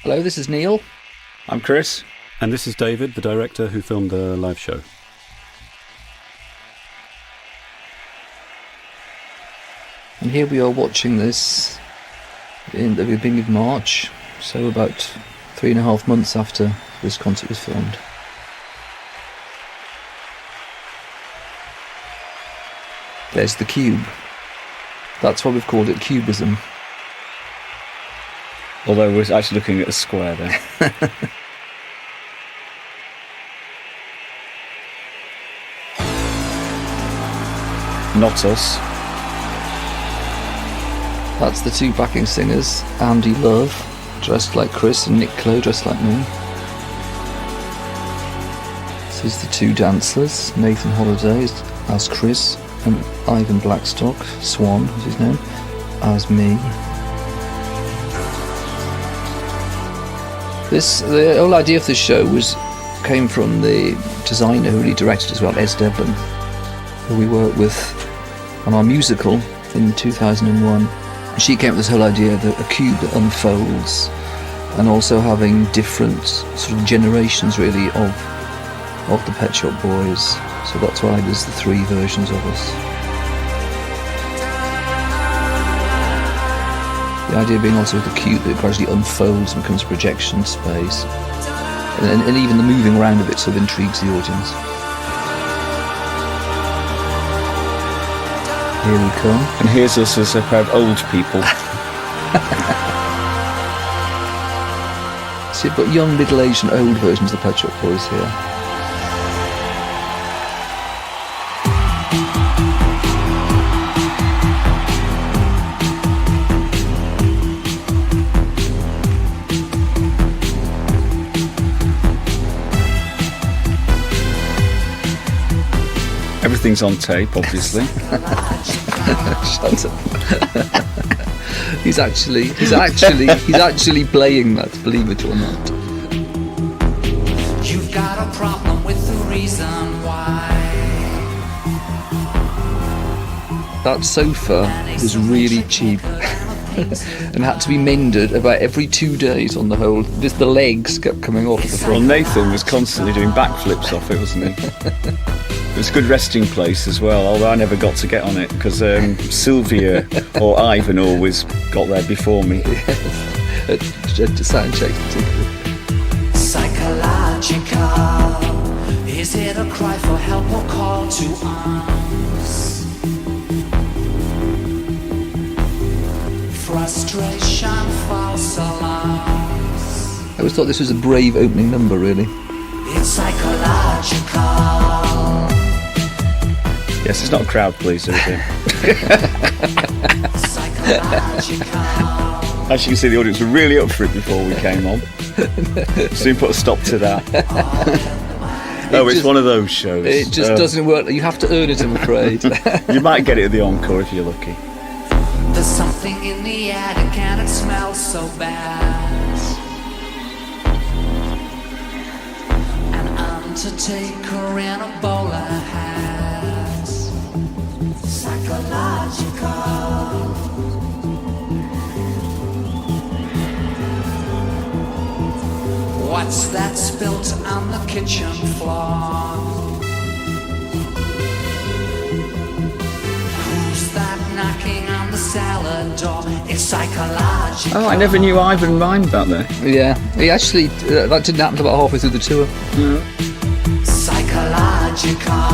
Hello, this is Neil. I'm Chris. And this is David, the director who filmed the live show. And here we are watching this in the beginning of March, so about 3.5 months after this concert was filmed. There's the cube. That's why we've called it Cubism. Although we're actually looking at a square there. Not us. That's the two backing singers, Andy Love, dressed like Chris, and Nick Clow, dressed like me. This is the two dancers, Nathan Holliday as Chris, and Ivan Blackstock, Swan as his name, as me. The whole idea of this show came from the designer who really directed as well, Ez Devlin, who we worked with on our musical in 2001. She came up with this whole idea of a cube that unfolds, and also having different sort of generations really of the Pet Shop Boys. So that's why there's the three versions of us. The idea being also with the cube that it gradually unfolds and becomes projection space, and even the moving around of it sort of intrigues the audience. Here we come. And here's us as a pair of old people. So you've got young, middle-aged and old versions of the Pet Shop Boys here. Everything's on tape, obviously. Shut up. He's actually playing that, believe it or not. You've got a problem with the reason why. That sofa was really cheap and had to be mended about every 2 days on the whole. Just the legs kept coming off at the Well, front. Nathan was constantly doing backflips off it, wasn't he? It was a good resting place as well, although I never got to get on it because Sylvia or Ivan always got there before me. At sound checks particularly. Psychological. Is it a cry for help or call to arms? Frustration, false alarms. I always thought this was a brave opening number, really. It's psychological. Yes, it's not a crowd pleaser, is it? As you can see, the audience were really up for it before we came on. Soon put a stop to that. It's one of those shows. It just doesn't work. You have to earn it, I'm afraid. You might get it at the encore if you're lucky. There's something in the attic and it smells so bad. An undertaker in a bowler hat. Psychological. What's that spilt on the kitchen floor? Who's that knocking on the salad door? It's psychological. Oh, I never knew Ivan rhymed that there. Yeah, he actually, that didn't happen until about halfway through the tour. Yeah. Psychological.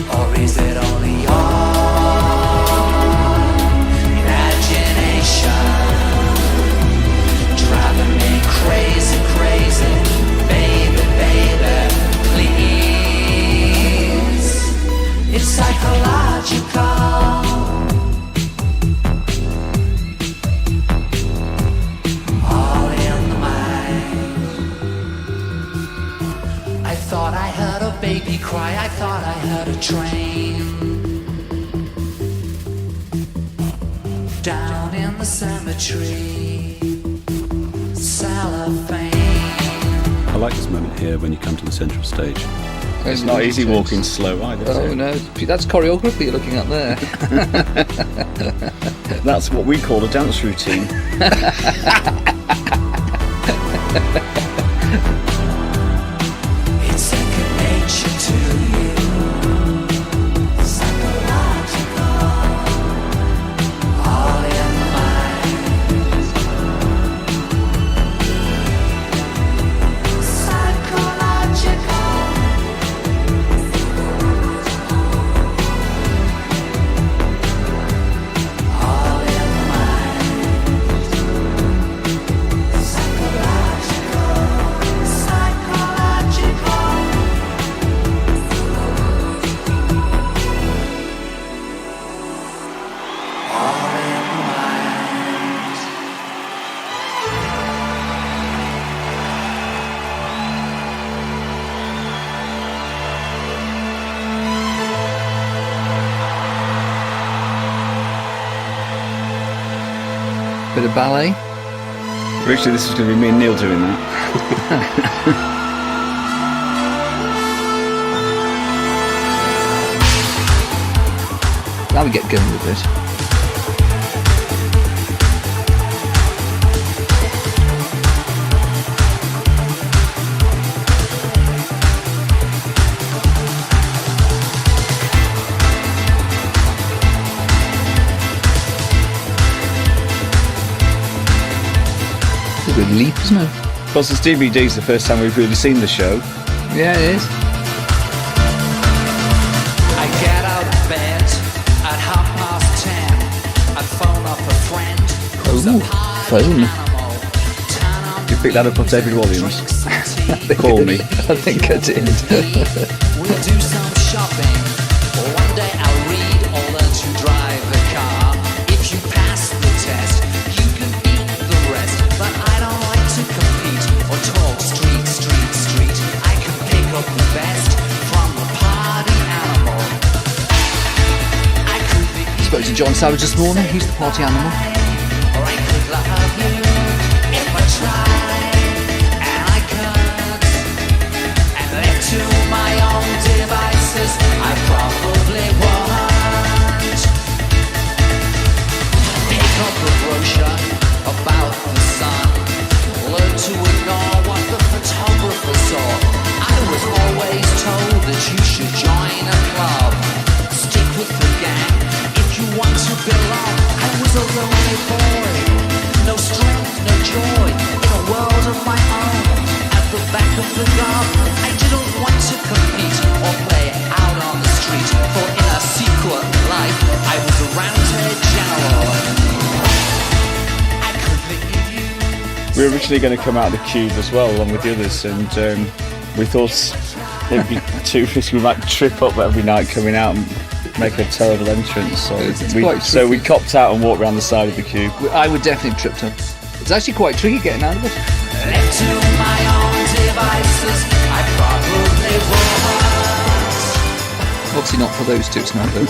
Or is it only your imagination driving me crazy, crazy? Baby, baby, please. It's psychological. All in the mind. I thought I heard a baby cry. I thought I heard a train down in the cemetery. Cellophane. I like this moment here when you come to the central stage. It's not easy walking slow either. Is Oh it? no, that's choreography you're looking at there. That's what we call a dance routine. It's second nature to you. Psychological, all in mind. Psychological, all in mind. Psychological, psychological. All in mind. Bit of ballet. Originally, this was going to be me and Neil doing that. Now we get going with it. It's a good leap, isn't it? Of course, this DVD's the first time we've really seen the show. Yeah, it is. I get out of bed at 10:30. I'd phone up a friend who's a Oh, party phone. animal. Turn on You picked that up off David Williams. Call me. I think I did. We'll do some shopping. One day I'll read or learn to drive a car. If you pass the test, you can beat the rest. But I don't like to compete or talk street. I can pick up the best from the party animal. I could be Spoke to John Savage this morning. He's the party animal. or I could love you if I tried, and I could. And left to my own devices, I probably won't. Pick up the brochure about the sun. Learn to ignore what the photographer saw. I was always told that you should join a club. Stick with the gang if you want to belong. I was a lonely boy, no strength, no joy, in a world of my own. At the back of the garden, I didn't want to compete or play out on the street. For in a secret life, I was a roundhead general. I could leave you. We were originally going to come out of the Cube as well, along with the others, and we thought it'd be too risky. We might trip up every night coming out and make a terrible entrance. So It's we quite we copped out and walked around the side of the Cube. I would definitely have tripped up. It's actually quite tricky getting out of it. Left to my own devices, I probably won't. Obviously not for those two tonight, though.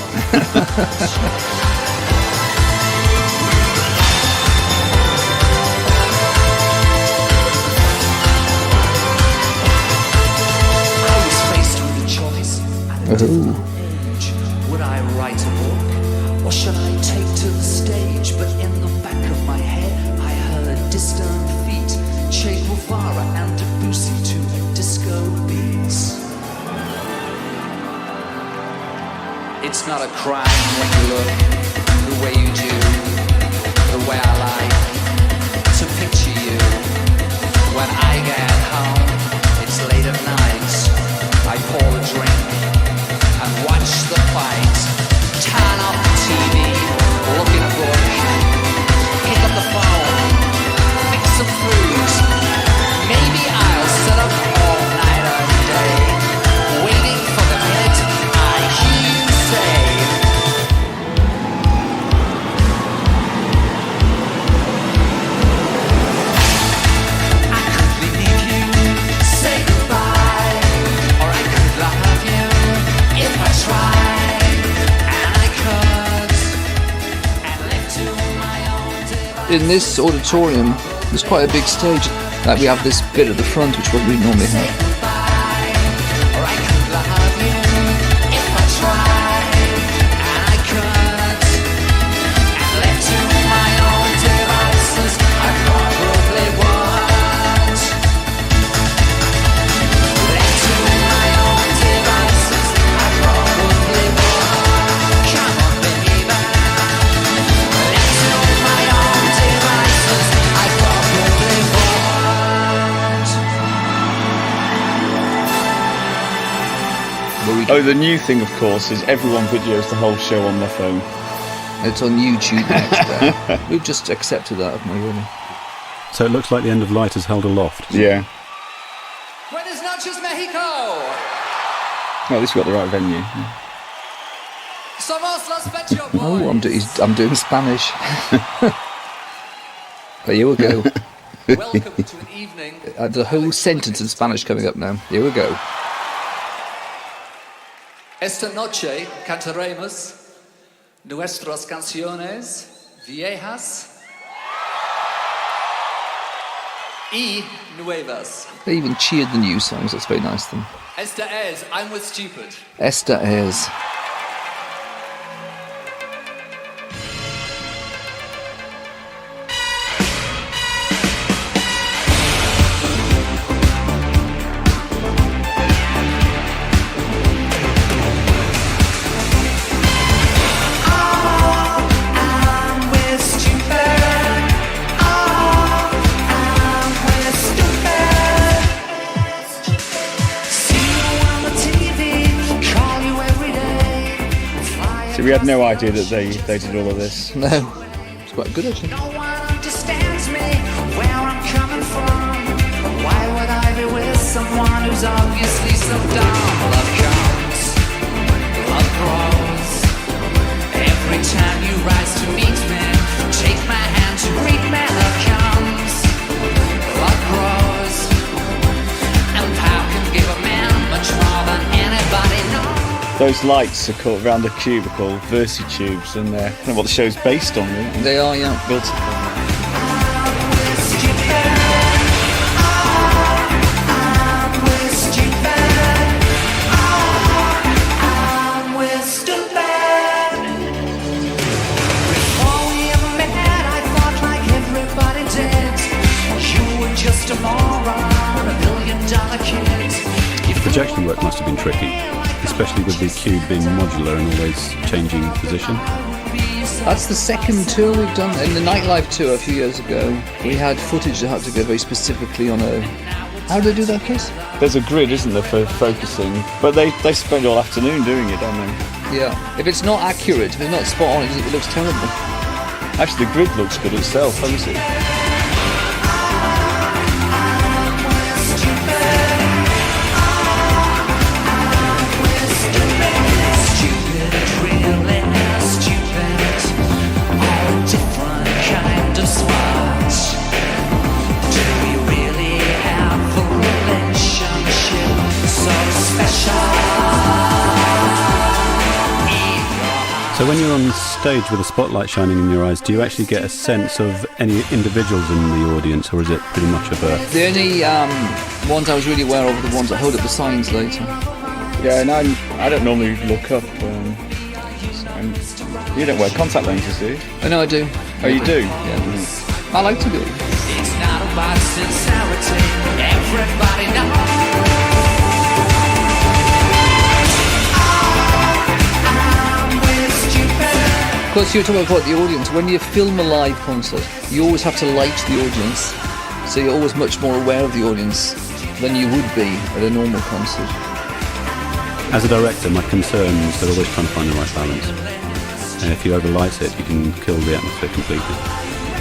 I was faced with a choice at a Oh. age. Would I write a book, or should I take to the stage? But in the back of my head, I heard distant feet, Che Guevara and Debussy to disco beats. It's not a crime when you look the way you do, the way I like to picture you. When I get home, it's late at night. I pour a drink and watch the fight. Turn off the TV, look in a book, pick up the phone, fix some food. Maybe I'll set up all night or day, waiting for the minute I hear you say. I could leave you, say goodbye, or I could love you if I tried, and I could, and left to my own device. In this auditorium, there's quite a big stage. Like we have this bit at the front, which what we normally have. Or I could love Where we Oh, the new thing, of course, is everyone videos the whole show on their phone. It's on YouTube next. We've just accepted that, haven't we, really? So it looks like the end of light is held aloft. Yeah. Buenas noches, Mexico! Well, at least we got the right venue. Somos los Pet Shop Boys! Oh, I'm doing Spanish. But here we go. Welcome to an evening. The whole sentence in Spanish coming up now. Here we go. Esta noche cantaremos nuestras canciones viejas y nuevas. They even cheered the new songs. That's very nice of them. Esta es I'm with Stupid. Esta es. So we had no idea that they did all of this. No. It's quite good, actually. No one understands me, where I'm coming from. Why would I be with someone who's obviously so dumb? Love comes, love grows. Every time you rise to meet me, take my hand to greet me. Love comes, love grows. And power can give a man much more than anybody knows. Those lights are called around the cube are called Versitubes, and they're kind of what the show's based on, really. They are, yeah. Built Just a moron, $1 billion kid. The projection work must have been tricky, especially with the cube being modular and always changing position. That's the second tour we've done. In the nightlife tour a few years ago, we had footage that had to go very specifically on a... How do they do that, Chris? There's a grid, isn't there, for focusing? But they spend all afternoon doing it, don't they? Yeah. If it's not accurate, if it's not spot on, it looks terrible. Actually, the grid looks good itself, doesn't it? So when you're on stage with a spotlight shining in your eyes, do you actually get a sense of any individuals in the audience, or is it pretty much of a... The only ones I was really aware of are the ones that hold up the signs later. Yeah, and I don't normally look up. You don't wear contact lenses, do you? Oh, no, I do. Oh, you do? Yeah. I like to do it. It's not about sincerity. Everybody knows. Of course, you're talking about the audience. When you film a live concert, you always have to light the audience. So you're always much more aware of the audience than you would be at a normal concert. As a director, my concern is they're always trying to find the right balance. And if you overlight it, you can kill the atmosphere completely.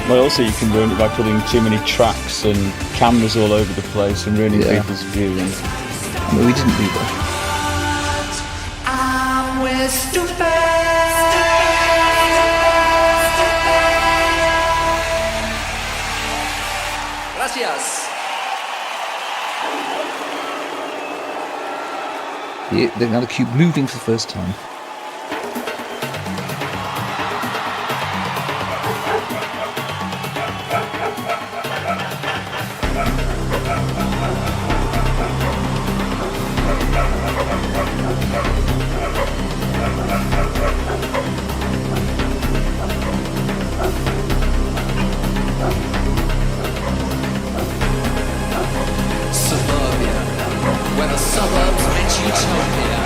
Well, also you can ruin it by putting too many tracks and cameras all over the place and ruining people's viewing. No, we didn't do that. I'm with stupid. Gracias. Yeah, they're now the cube moving for the first time. Suburbia, where the suburbs meet utopia.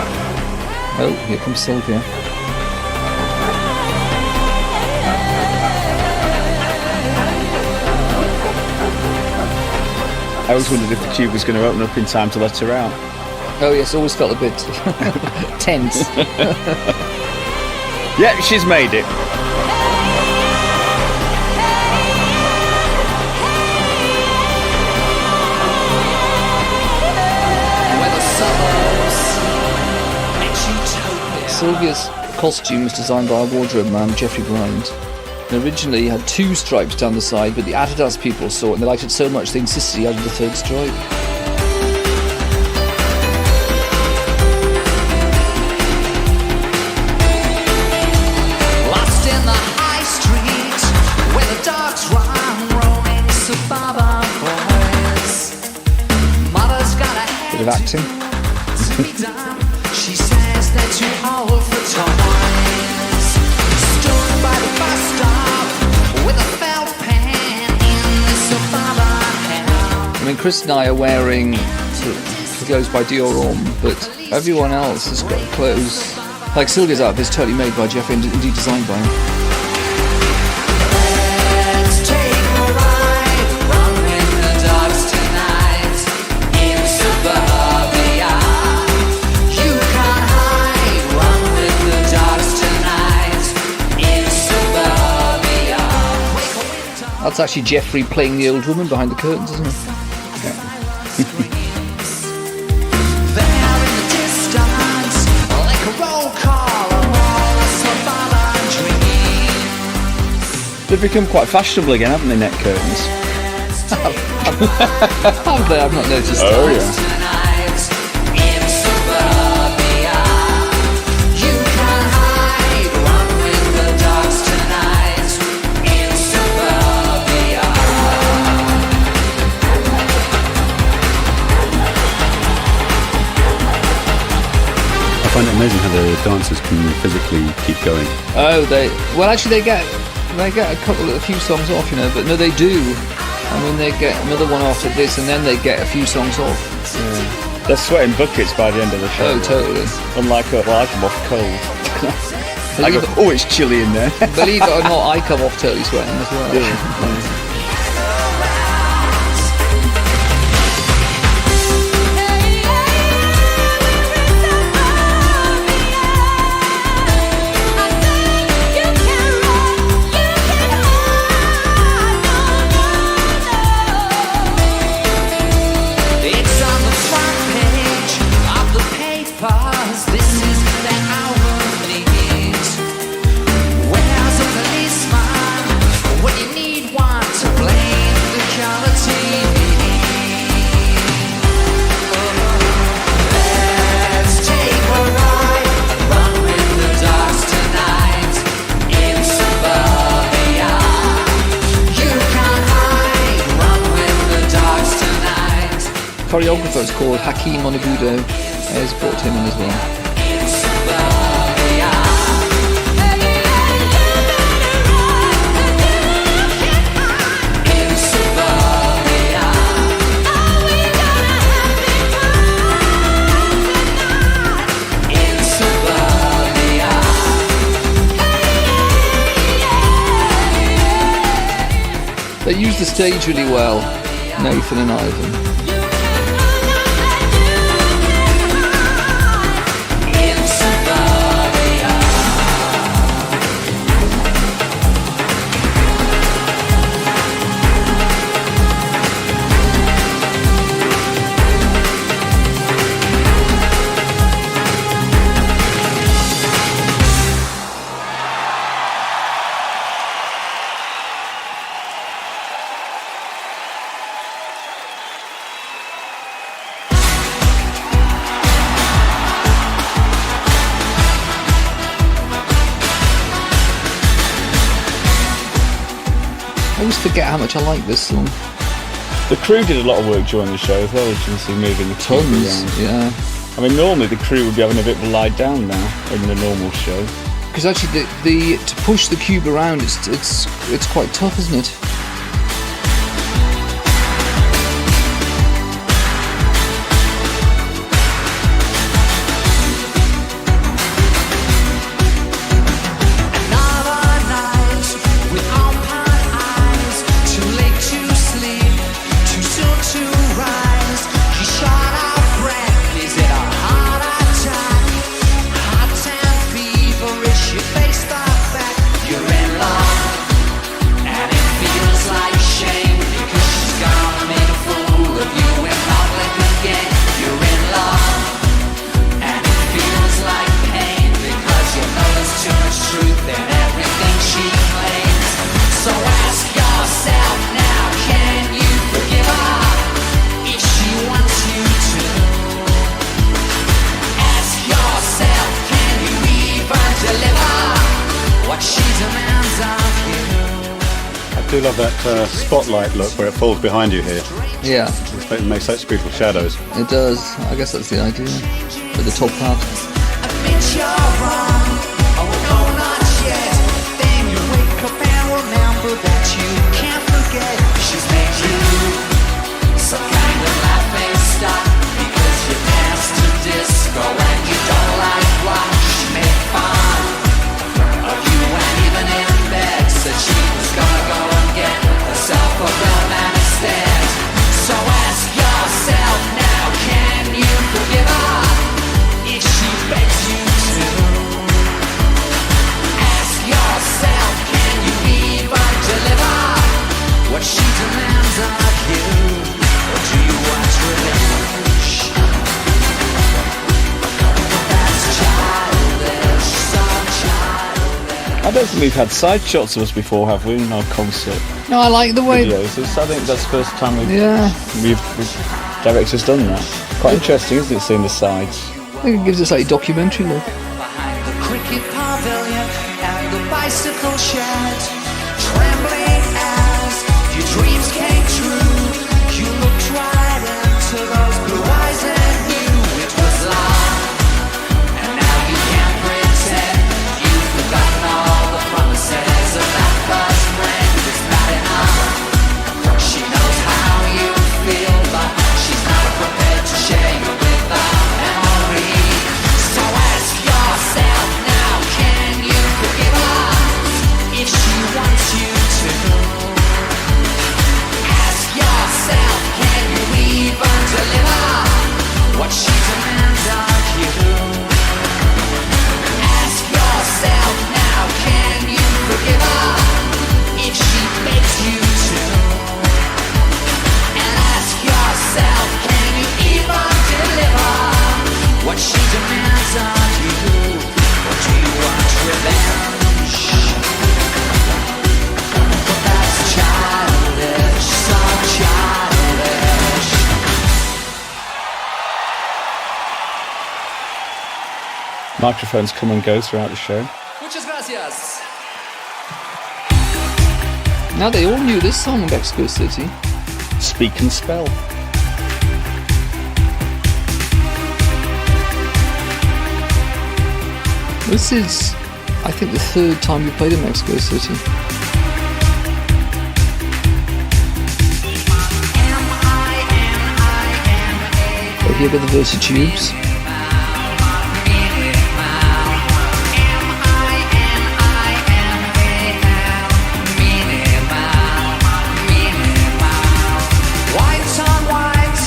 Oh, here comes Sylvia. I always wondered if the tube was going to open up in time to let her out. Oh yes, always felt a bit tense. Yeah, she's made it. Where the suburbs makes utopia. Sylvia's costume was designed by a wardrobe man, Geoffrey Bryant. And originally had 2 stripes down the side, but the Adidas people saw it and they liked it so much they insisted he added a 3rd stripe. Lost in the high street, where the dogs run, roaming suburban boys. Mother's got a head Bit of acting. to be done. She says they're too old for toys. Stood by the bus stop with a felt pen in the suburban hell. I mean, Chris and I are wearing sort of clothes by Dior Homme, but everyone else has got clothes. Like Sylvia's outfit is totally made by Geoffrey and indeed designed by him. Let's take a ride, run with the dogs tonight in suburbia. You can't hide, run with the dogs tonight in suburbia. Wake a winter That's actually Geoffrey playing the old woman behind the curtains, isn't it? there in the distance, like a roll call of all a suburban dream. They've become quite fashionable again, haven't they, net curtains? Have they? I've not noticed. Oh, yeah. Tonight in suburbia. You can't hide, run with the dogs tonight in suburbia. I find it amazing how the dancers can physically keep going. Oh, actually they get a few songs off, you know, but no, they do. I mean, they get another one after this, and then they get a few songs off. They're sweating buckets by the end of the show. Oh, totally. Unlike us, well, I come off cold. I go, oh, it's chilly in there. Believe it or not, I come off totally sweating as well. It's on the front page of the papers. This is the hour of need. Where's a policeman when you need one to blame the color TV? Let's take a ride, run with the dogs tonight in suburbia. You can't hide, run with the dogs tonight. Choreographer is called Hakeem Onagudo. Has brought him in as well. In suburbia. In suburbia. In suburbia. They use the stage really well, Nathan and Ivan. In suburbia. I always forget how much I like this song. The crew did a lot of work during the show as well, as you can see, moving the cube Tons, around. yeah. I mean, normally the crew would be having a bit of a lie down now in the normal show. Because actually, the to push the cube around, it's quite tough, isn't it? Another night with open eyes. Too late to sleep, too soon to rise. You shot our breath. Is it a do love that spotlight look where it falls behind you here. Yeah, It makes such beautiful shadows. it does. I guess that's the idea. With the top hat. Admit you're wrong. Oh no, not yet. Then you wake up and remember that you can't forget. She's made you some kind of laughing stock because you danced to disco and you don't like rock. She made fun of you and even in bed said she was gonna go and get herself a real man instead. So ask yourself now, can you forgive her if she begs you to? Ask yourself, can you even deliver what she demands of you? Or do you want revenge? That's childish, so childish. I don't think we've had side shots of us before, have we, in our concert No, I like the way. videos? I think that's the first time Yeah, we've directors done that. Quite interesting, isn't it, seeing the sides? I think it gives us like a documentary look. Behind the cricket pavilion and the bicycle shed, trembling as your dreams came true, you looked right into those blue eyes and knew it was love. And now you can't pretend you've forgotten all the promises of that first friend. It's bad enough. She knows how you feel, but she's not prepared to share you with the memory. So ask yourself now, can you forgive her if she wants you to? Ask yourself, can you even deliver what she demands of you? Ask yourself now, can you forgive her if she begs you to? And ask yourself, can you even deliver what she demands of you? Or do you want revenge? But that's childish, so childish. Microphones come and go throughout the show. Muchas gracias. Now they all knew this song, Mexico City. Speak and spell. This is, I think, the third time we played in Mexico City. But here with the verse of Tubes. White on white,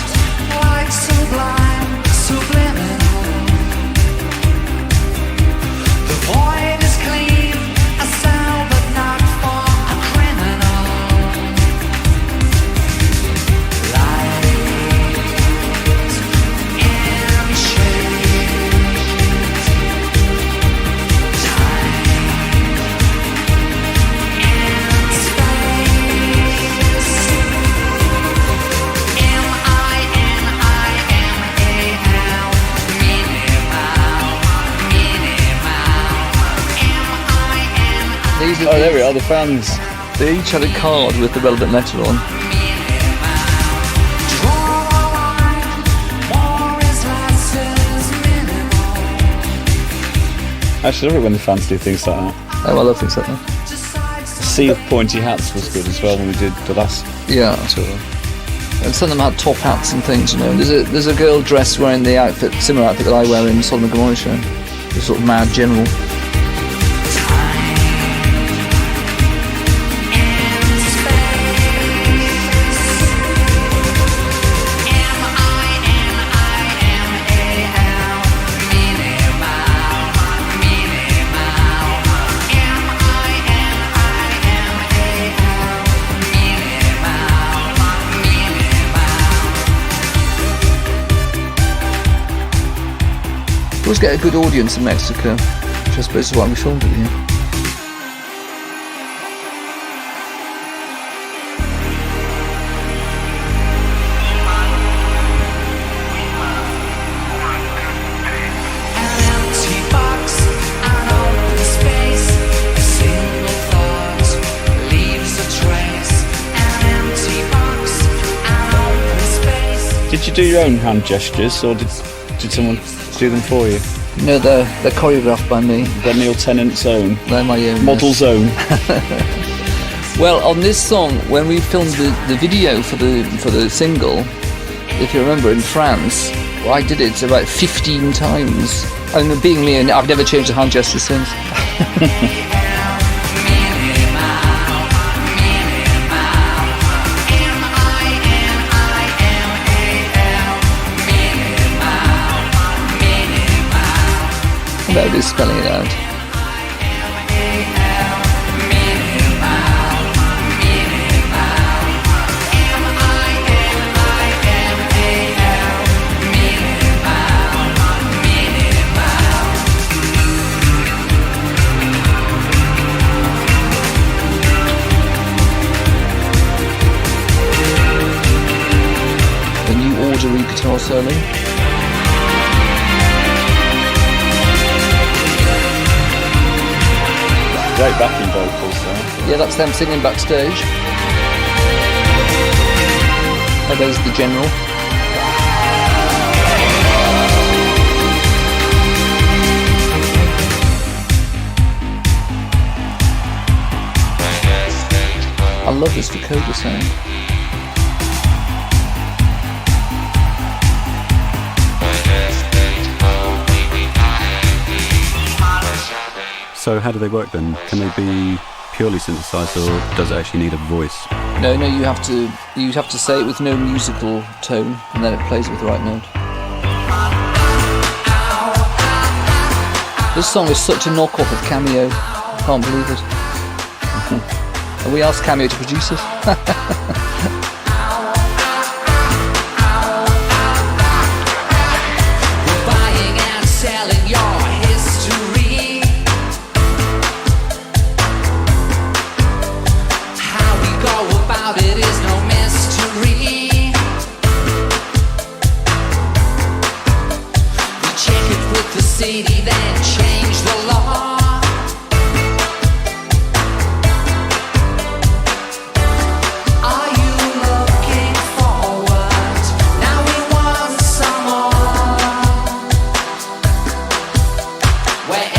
white sublime, subliminal. The void is clean, a cell but not for a criminal. Light and shade, time and space. These are Oh, there we are, the fans. They each had a card with the relevant letter on. Actually, I love it when the fans do things like that. Oh, I love things like that. Sea of Pointy Hats was good as well when we did the last Yeah. tour. And some of them had top hats and things, you know. There's a girl dressed wearing the outfit, similar outfit that I wear in Solomon Gomorrah show. The sort of mad general. We always get a good audience in Mexico, which I suppose is why we filmed it here. An empty box, an open space, a single thought leaves a trail. do your own hand gestures, or did someone do them for you? No, they're choreographed by me. They're Neil Tennant's own? They're my own. Model's own? Well, on this song, when we filmed the video for the single, if you remember, in France, I did it about 15 times. And being me, and I've never changed the hand gesture since. That is spelling it out. A new orderly guitar solo. Great backing vocals there. Yeah, that's them singing backstage. Oh, there's the general. I love this vocoder sound. So how do they work then? Can they be purely synthesized, or does it actually need a voice? No, you have to say it with no musical tone, and then it plays with the right note. This song is such a knockoff of Cameo. I can't believe it. And we asked Cameo to produce it. We're buying and selling your history. How we go about it is no mystery. We check it with the city, then change the law. Are you looking forward? Now we want some more. We're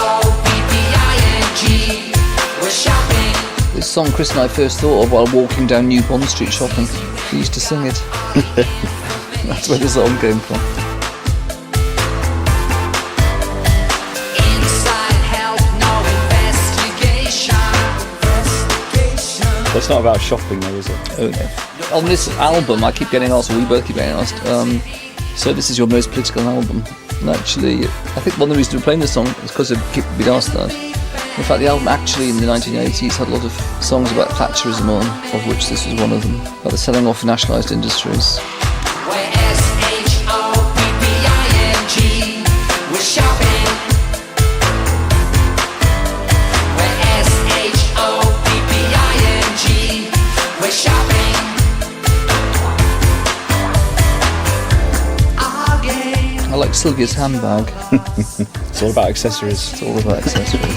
SHOPPING. We're shopping. This song Chris and I first thought of while walking down New Bond Street shopping. We used to sing it. That's where the song came from. Inside help, no investigation. That's not about shopping though, is it? Oh, no. On this album, I keep getting asked, or we both keep getting asked, so this is your most political album. And actually, I think one of the reasons we're playing this song is because I keep being asked that. In fact, the album actually in the 1980s had a lot of songs about Thatcherism on, of which this was one of them, about the selling off nationalised industries. We're SHOPPING. We're shopping. We're SHOPPING. We're shopping. Our game. I like Sylvia's handbag. It's all about accessories. It's all about accessories.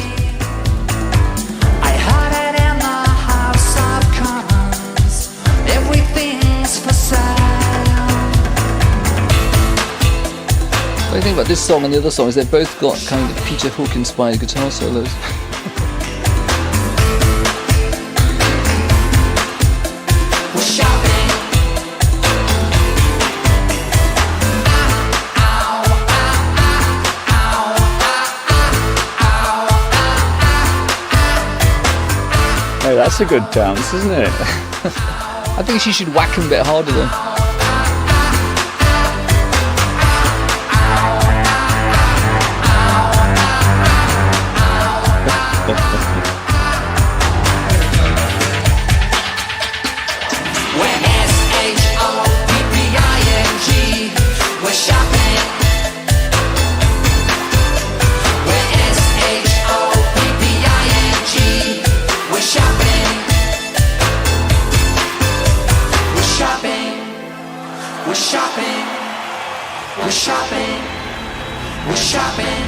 I heard it in the House of Commons. Everything's for sale. What do you think about this song and the other song is they've both got kind of Peter Hook inspired guitar solos. We're shopping. Hey, that's a good dance, isn't it? I think she should whack him a bit harder though. We're SHOPPING. We're shopping. We're SHOPPING. We're shopping. We're shopping. We're shopping. We're shopping. We're shopping.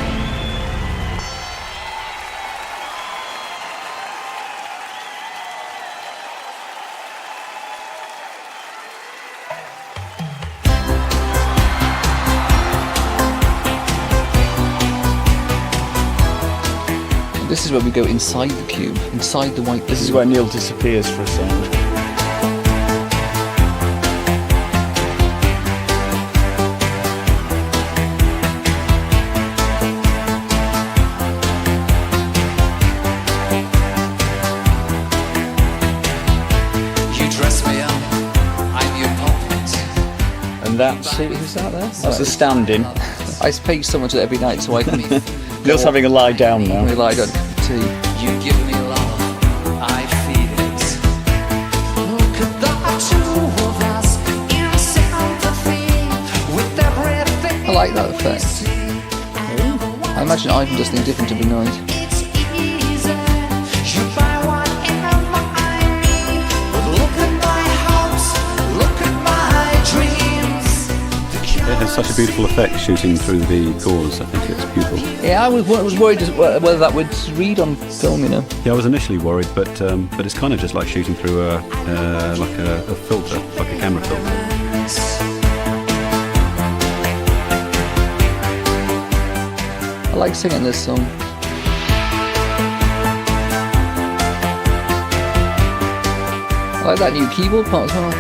This is where we go inside the cube, inside the white cube. This is where Neil disappears for a song. You dress me up, I'm your puppet. And that's Who's that there? that's the stand-in. I pay someone to every night so I can Neil's having a lie down now. lie down for tea. You give me love, I feed it. Look at the two of us in sympathy with everything. I like that effect. I imagine Ivan does things different every night. It's easy. You buy whatever I need. But look at my hopes, look at my dreams. It has such a beautiful effect shooting through the gauze. I think it's beautiful. Yeah, I was worried whether that would read on film, you know. Yeah, I was initially worried, but it's kind of just like shooting through a filter, like a camera filter. I like singing this song. I like that new keyboard part as well.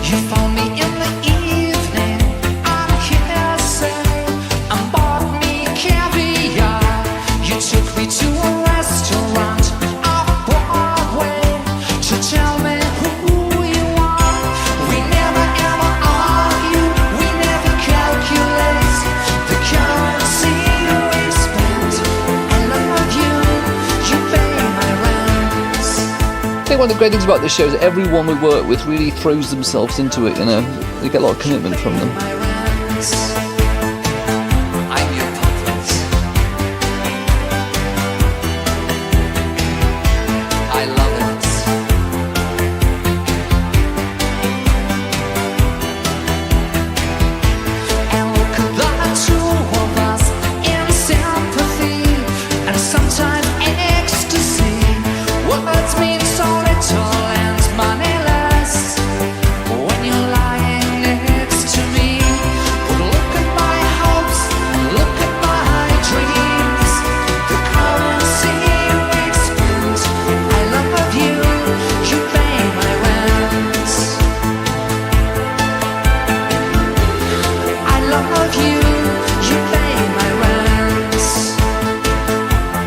You found me in the evening on Cubism and bought me caviar. You took me to a restaurant off Broadway to tell me who you are. We never ever argue, we never calculate the currency we spent. I love you, you pay my rent. I think one of the great things about this show is that everyone we work with really throws themselves into it, you know. We get a lot of commitment from them. My rent. I'm your puppet. I love it. And look at the two of us in sympathy and sometimes ecstasy. Words mean so little and moneyless when you're lying next to me. But look at my hopes, look at my dreams. The currency we spent. I love you, you pay my rent. I love you, you pay my rent.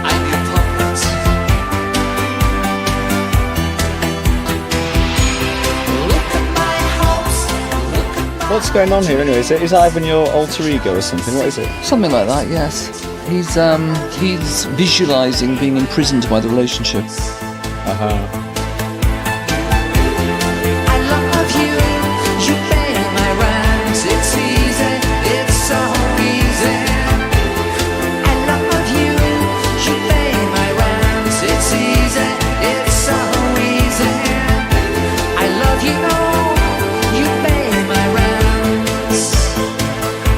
I'm your puppet. Look at my hopes, look at my What's going on here anyway? Is Ivan your alter ego or something? What is it? Something like that, yes. He's visualising being imprisoned by the relationship. Uh-huh. I love you, you pay my rent. It's easy, it's so easy. I love you, you pay my rent. It's easy, it's so easy. I love you, you pay my rent.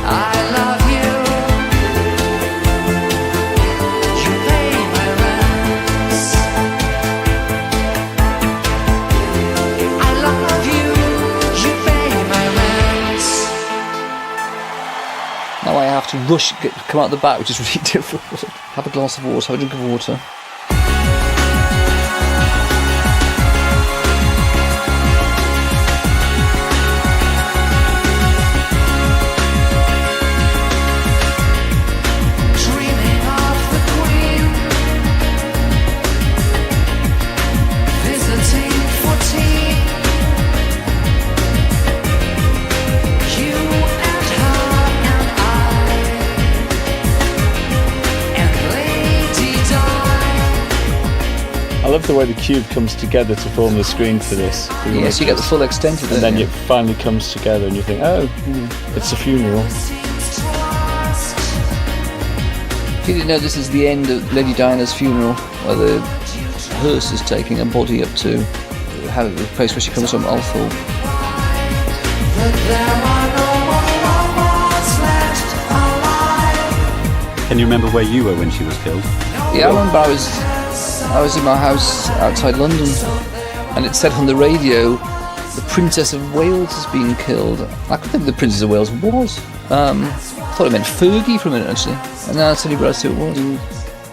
I love you, you pay my rent. I love you, you pay my rent. Now I have to come out the back, which is really difficult. Have a glass of water, have a drink of water. Dreaming of the Queen, visiting for tea. You and her and I, and Lady Di. I love the way the cube comes together to form the screen for this. For the Yes, you get the images. full extent of it. And then it finally comes together and you think, oh, it's a funeral. Seems to last. If you didn't know, this is the end of Lady Diana's funeral, where the hearse is taking a body up to the place where she comes from, Althorpe. But there are no more robots left alive. Can you remember where you were when she was killed? Yeah, I remember I was in my house outside London, and it said on the radio, the Princess of Wales has been killed. I couldn't think who the Princess of Wales was. I thought it meant Fergie for a minute, actually. And then I suddenly realised who it was.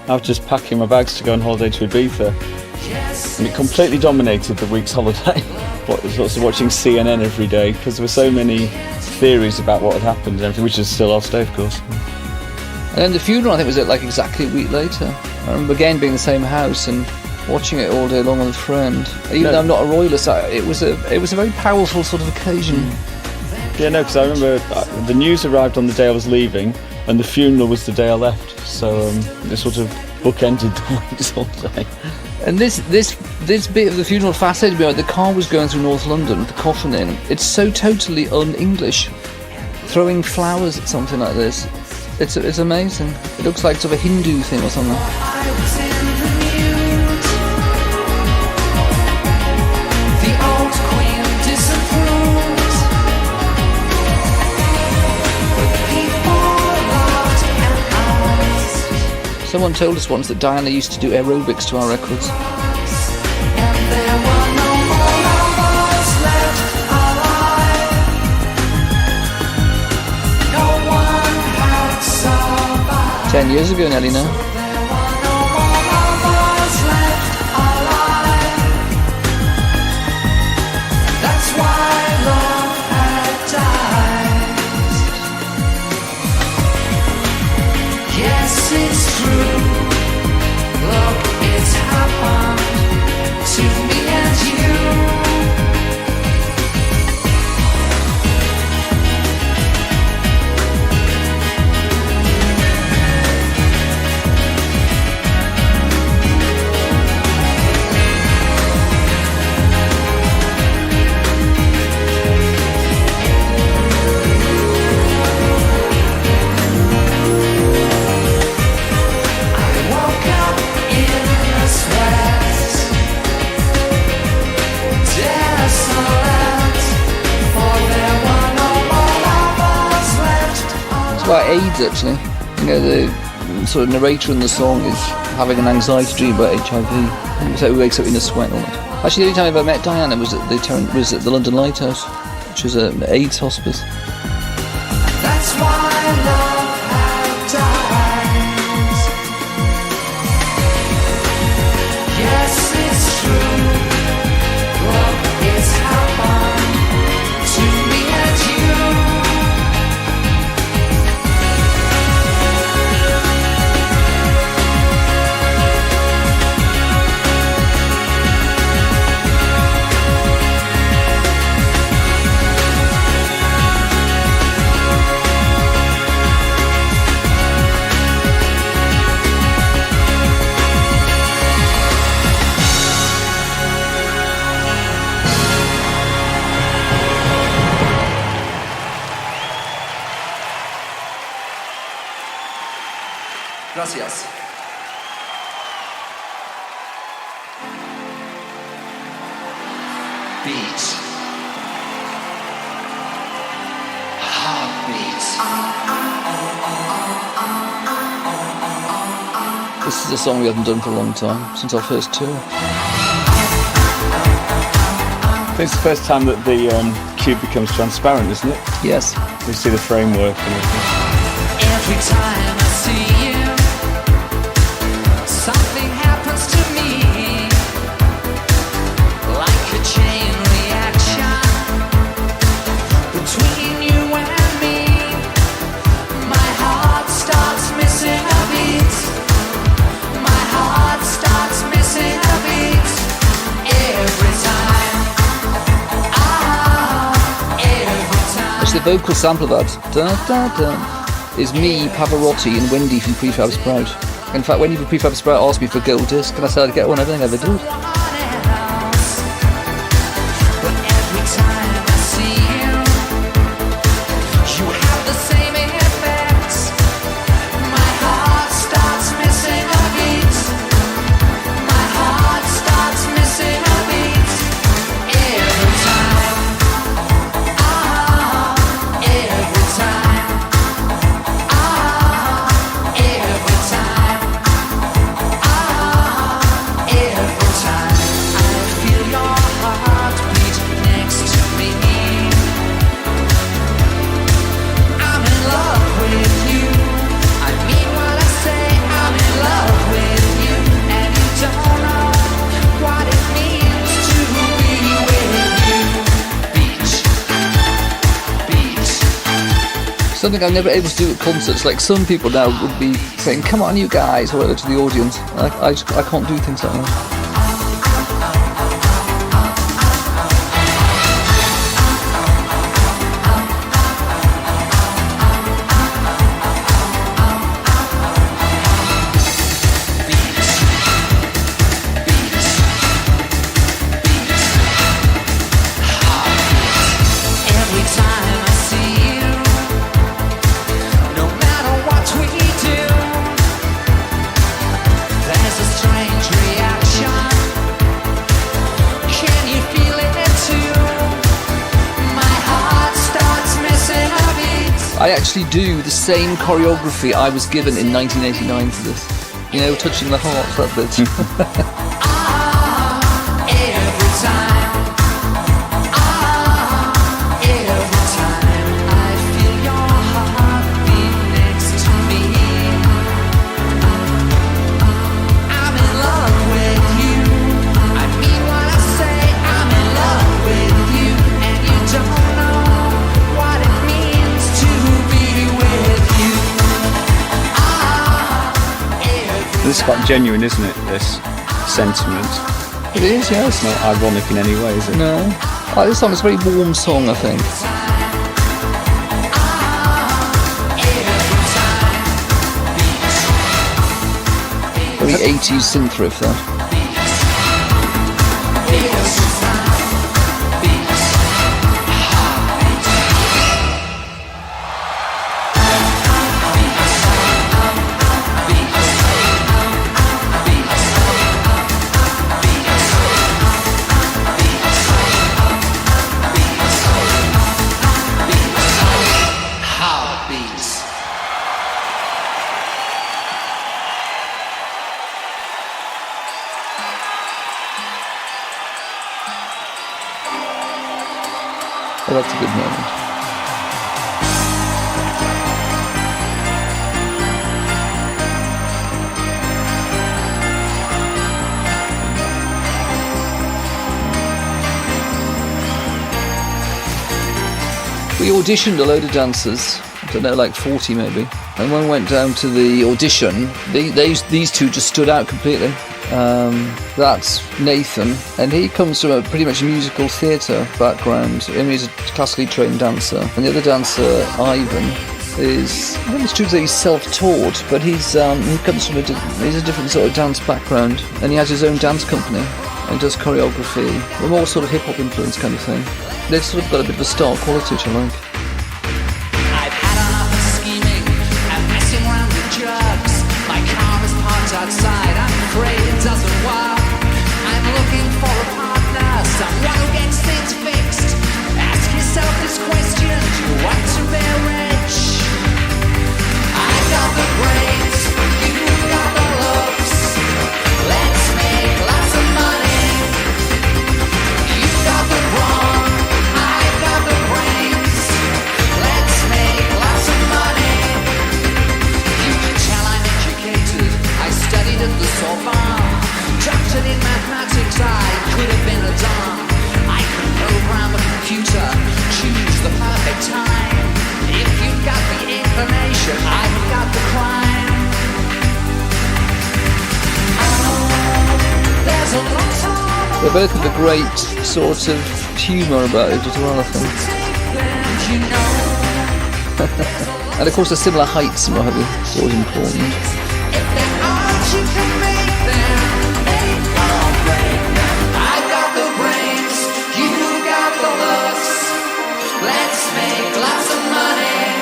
I was just packing my bags to go on holiday to Ibiza, and it completely dominated the week's holiday. Lots of watching CNN every day, because there were so many theories about what had happened and everything, which is still our stay, of course. And then the funeral, I think, was like exactly a week later. I remember again being in the same house and watching it all day long with a friend. Even though I'm not a royalist, it was a very powerful sort of occasion. Yeah, no, because I remember the news arrived on the day I was leaving, and the funeral was the day I left. So it sort of bookended the week's holiday. And this bit of the funeral fascinated me. Like, the car was going through North London with the coffin in. It's so totally un-English. Throwing flowers at something like this. It's amazing. It looks like sort of a Hindu thing or something. I was in the news. The old queen disapproves. But people laughed and asked. Someone told us once that Diana used to do aerobics to our records. And there were no more lovers left alive. No one had survived. 10 years ago, Nelly, now. There were no more lovers left alive. That's why love had died. Yes, it's true. Look, it's happened to me and you. It's about AIDS, actually. You know, the sort of narrator in the song is having an anxiety dream about HIV. So he wakes up in a sweat and all that. Actually, the only time I ever met Diana was at the London Lighthouse, which was an AIDS hospice. That's why love had died. Yes, it's true. Look, it's happened to me and you. Gracias. Beat. Heartbeat. This is a song we haven't done for a long time, since our first tour. I think it's the first time that the cube becomes transparent, isn't it? Yes. We see the framework and everything. Every time I see you, something happens to me. Like a chain reaction between you and me. My heart starts missing a beat. My heart starts missing a beat. Every time. Every time. Actually, the vocal sample of that da, is me, Pavarotti, and Wendy from Prefab Sprout. In fact, Wendy from Prefab Sprout asked me for a gold disc, and I said I'd get one. I don't think I ever did. But every time I see you, you have the same effects. My heart starts missing a beat. My heart starts missing a beat. Every time. Every time. Every time. Every time. Something I'm never able to do at concerts. Like some people now would be saying, "Come on, you guys," or whatever to the audience. I can't do things like that. I actually do the same choreography I was given in 1989 for this. You know, touching the heart, that bit. It's quite genuine, isn't it, this sentiment? It is, yes. It's not ironic in any way, is it? No. This song is a very warm song, I think. Very 80s synth riff, that. Oh, that's a good moment. We auditioned a load of dancers, I don't know, like 40 maybe. And when we went down to the audition, these two just stood out completely. That's Nathan, and he comes from a pretty much musical theatre background. I mean, he's a classically trained dancer. And the other dancer, Ivan, is, I think it's true that he's self-taught, but he comes from he's a different sort of dance background, and he has his own dance company and does choreography. We're more sort of hip-hop influence kind of thing. They've sort of got a bit of a star quality, which I like. Outside, I'm afraid it doesn't work. I'm looking for a partner, someone who gets things fixed. Ask yourself this question: do you want to be rich? I got the brains, you got the looks. Let's make lots of money. You got the brawn, I got the brains. Let's make lots of money. You can tell I'm educated. I studied at the Sorbonne, drafted in mathematics, I could have been a don. I can program a computer, choose the perfect time. If you've got the inclination, I've got the crime. Oh, there's a long time. They both have a great sort of humour about it as well, I think. You know. And of course the similar heights and what have you, it's always important. You can make them, make or break them. I got the brains, you got the looks. Let's make lots of money.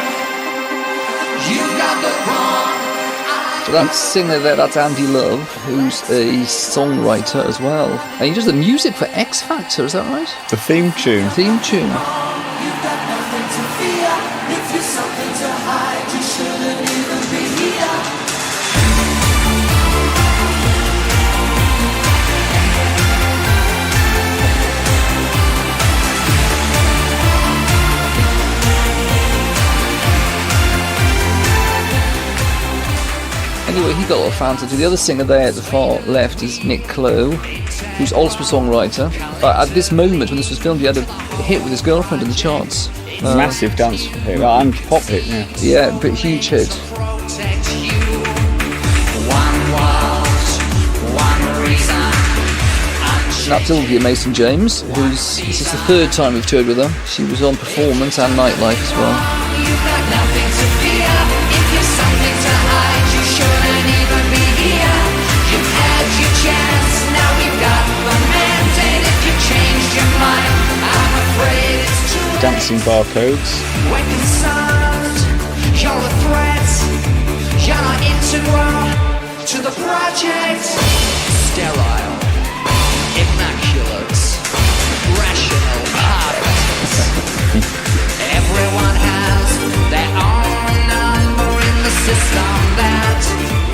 You got the brawn. So that singer there, that's Andy Love, who's a songwriter as well. And he does the music for X Factor, is that right? The theme tune. Theme tune. You've got nothing to fear. If you're something to hide, you shouldn't even be here. Anyway, he got a lot of fans. The other singer there at the far left is Nick Clough, who's also a songwriter. But at this moment, when this was filmed, he had a hit with his girlfriend in the charts. Massive dance hit, and pop hit, yeah. Yeah, but huge hit. Protect you. One world, one reason. That's Sylvia Mason James, this is the third time we've toured with her. She was on Performance and Nightlife as well. You've got nothing to fear. If you've something to hide, you shouldn't even be here. You've had your chance, now we've got the mandate. If you changed your mind, I'm afraid it's too late. Dancing barcodes. We're concerned, you're a threat. You're not integral to the project. Sterile, immaculate, rational, perfect. Everyone has their own number in the system that...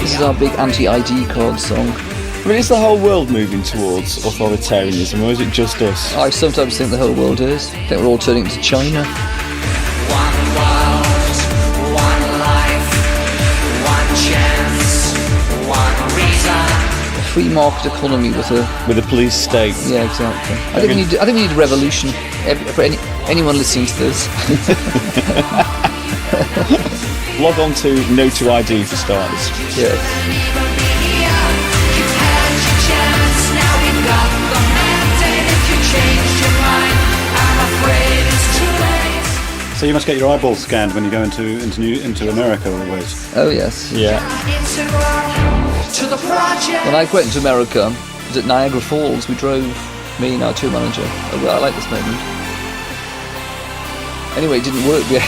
This is our big anti-ID card song. I mean, is the whole world moving towards authoritarianism, or is it just us? I sometimes think the whole world is. I think we're all turning to China. One world, one life, one chance, one reason. A free market economy with With a police state. Yeah, exactly. I think we need a revolution for anyone listening to this. Log on to No to ID for starters. Yeah. So you must get your eyeballs scanned when you go into America always. Oh yes. Yeah. When When I went to America, it was at Niagara Falls. We drove, me and our tour manager. Oh, well, I like this moment. Anyway, it didn't work. The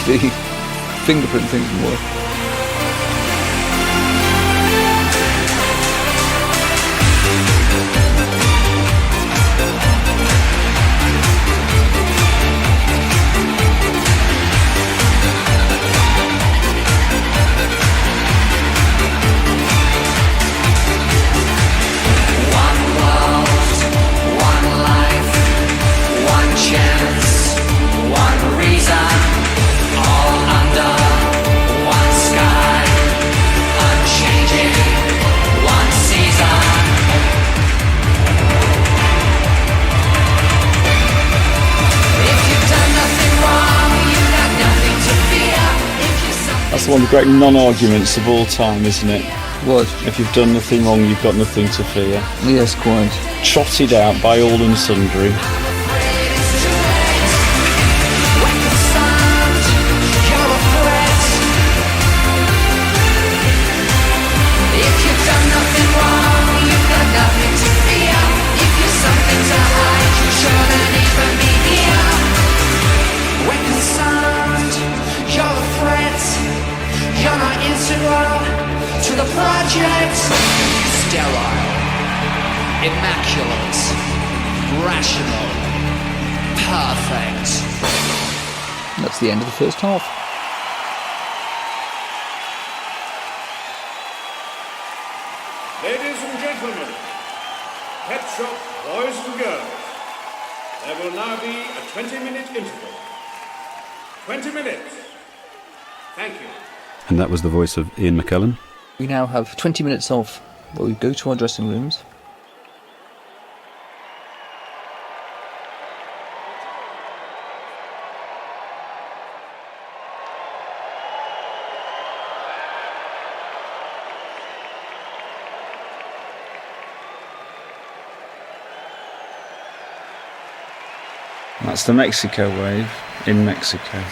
fingerprint thing didn't work. That's one of the great non-arguments of all time, isn't it? What? If you've done nothing wrong, you've got nothing to fear. Yes, quite. Trotted out by all and sundry. To the project. Sterile, immaculate, rational, perfect. That's the end of the first half. Ladies and gentlemen, pet shop boys and girls, there will now be a 20-minute interval. 20 minutes. Thank you. And that was the voice of Ian McKellen. We now have 20 minutes off where we go to our dressing rooms. That's the Mexico wave in Mexico.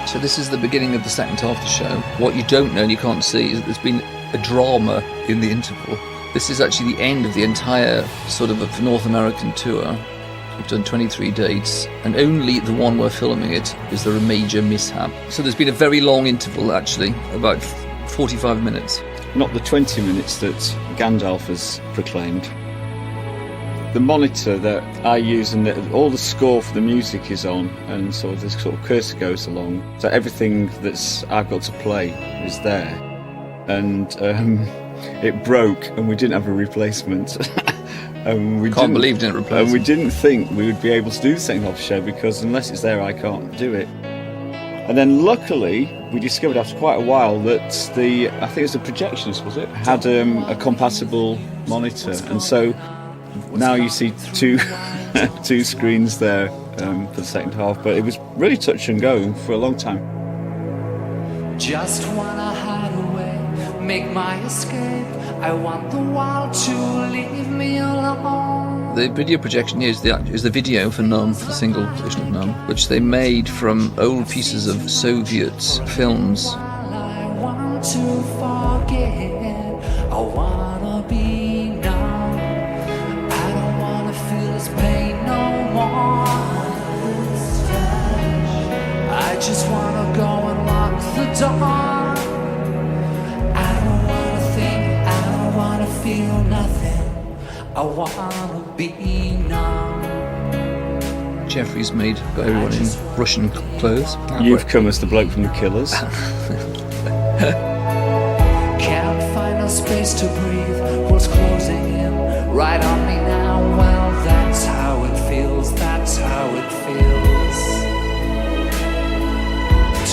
So this is the beginning of the second half of the show. What you don't know and you can't see is that there's been a drama in the interval. This is actually the end of the entire sort of North American tour. We've done 23 dates, and only the one we're filming it is there a major mishap. So there's been a very long interval, actually, about 45 minutes. Not the 20 minutes that Gandalf has proclaimed. The monitor that I use and all the score for the music is on, and so this sort of cursor goes along. So everything that's I've got to play is there. And it broke, and we didn't have a replacement. And we Can't believe it didn't replace And we it. didn't think we would be able to do the second half show, because unless it's there, I can't do it. And then luckily, we discovered after quite a while that I think it was the projectionist, was it? Had a compatible monitor. And so now you see two screens there for the second half. But it was really touch and go for a long time. Just wanna hide away, make my escape. I want the world to leave me alone. The video projection is the video for Numb, the single version of Numb, which they made from old pieces of Soviet films. I want to forget, I wanna be numb. I don't wanna feel this pain no more. I just wanna go and lock the door. I don't wanna think, I don't wanna feel nothing. I wanna be numb. Jeffrey's got everyone in Russian clothes. You've come as the bloke from The Killers. Can't find no space to breathe. What's closing in right on me now? Well, that's how it feels. That's how it feels.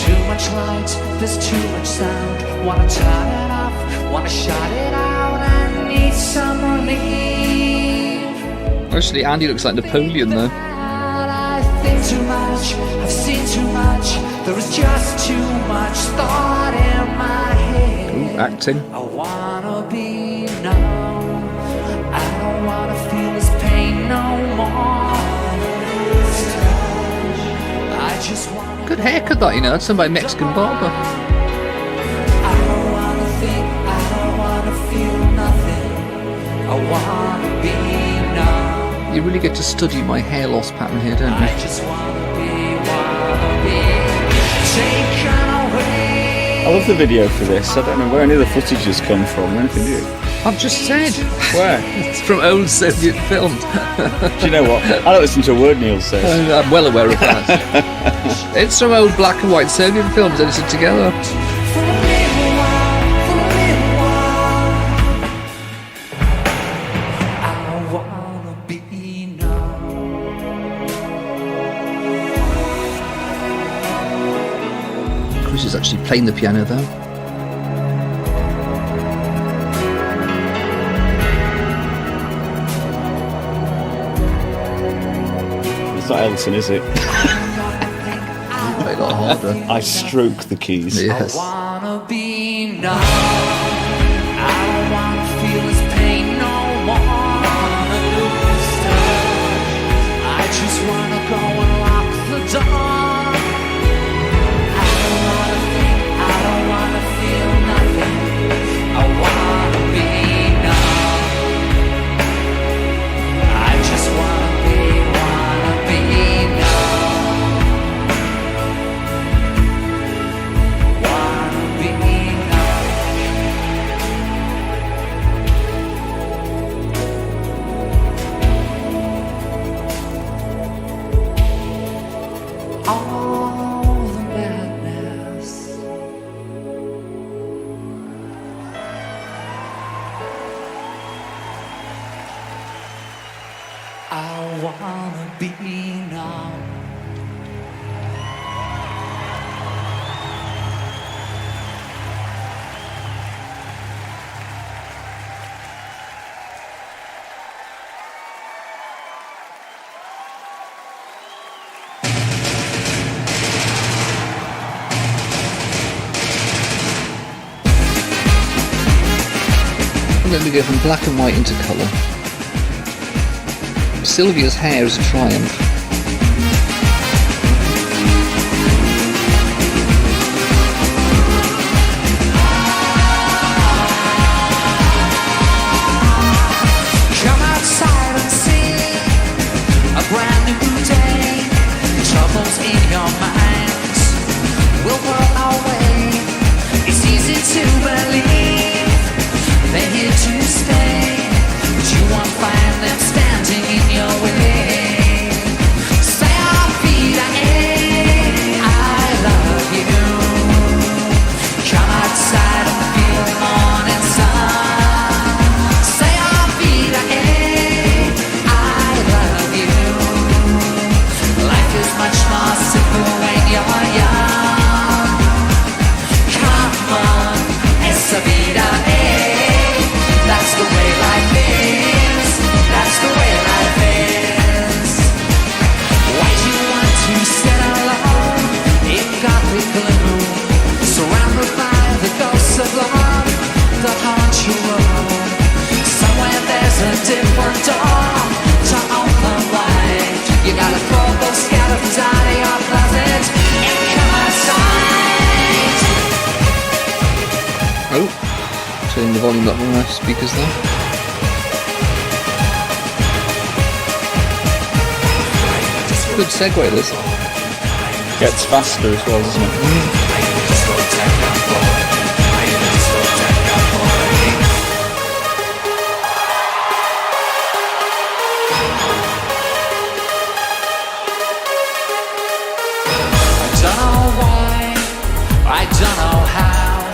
Too much light, there's too much sound. Wanna turn it off, wanna shut it out. I need some relief. Actually, Andy looks like Napoleon, though. I think too much, I've seen too much. There is just too much thought in my head. Ooh, acting. I wanna be numb. I don't wanna feel this pain no more. I just wanna. Good haircut, that, you know. That's done by a Mexican barber. I don't wanna think, I don't wanna feel nothing. I wanna be numb. You really get to study my hair loss pattern here, don't you? I just wanna be taken away. I love the video for this. I don't know where any of the footage has come from. Anything do you? I've just said. Where? It's from old Soviet films. Do you know what? I don't listen to a word Neil says. I'm well aware of that. It's from old black and white Soviet films edited together. For a little while, for a little while. I wanna be numb. Chris is actually playing the piano, though. It's not Ellison, is it? Play a lot harder. I stroke the keys. Yes. I wanna be numb. I don't wanna feel this pain no more. I just wanna go and lock the door. I don't wanna think, I don't wanna feel nothing. I wanna be numb. I just wanna be numb. Wanna be numb. All the madness. I wanna be numb. And then we go from black and white into colour. Sylvia's hair is a triumph. Come outside and see a brand new day. Troubles in your mind will go away. It's easy to believe they're here to stay, but you won't find them standing in your way. volume up on my speakers there. Good segue, this. Gets faster as well, doesn't it? I don't know how.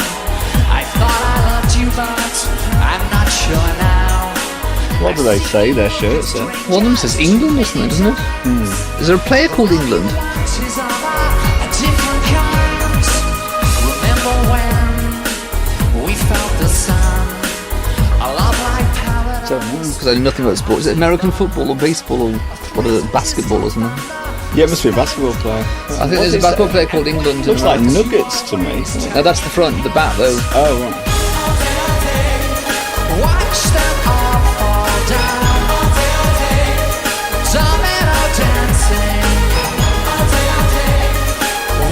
I thought I loved you, but I'm not sure now. What do they say, their shirts? One of them says England, doesn't it? Is there a player called England? Remember when we felt the sun? A love like paradise. Because I know nothing about sports. Is it American football or baseball or what is it, basketball or something? Yeah, it must be a basketball player. I think there's a basketball player called England. Looks like Nuggets to me. No, that's the front, the bat though. Oh, right. Watch them all fall down. Domino dancing.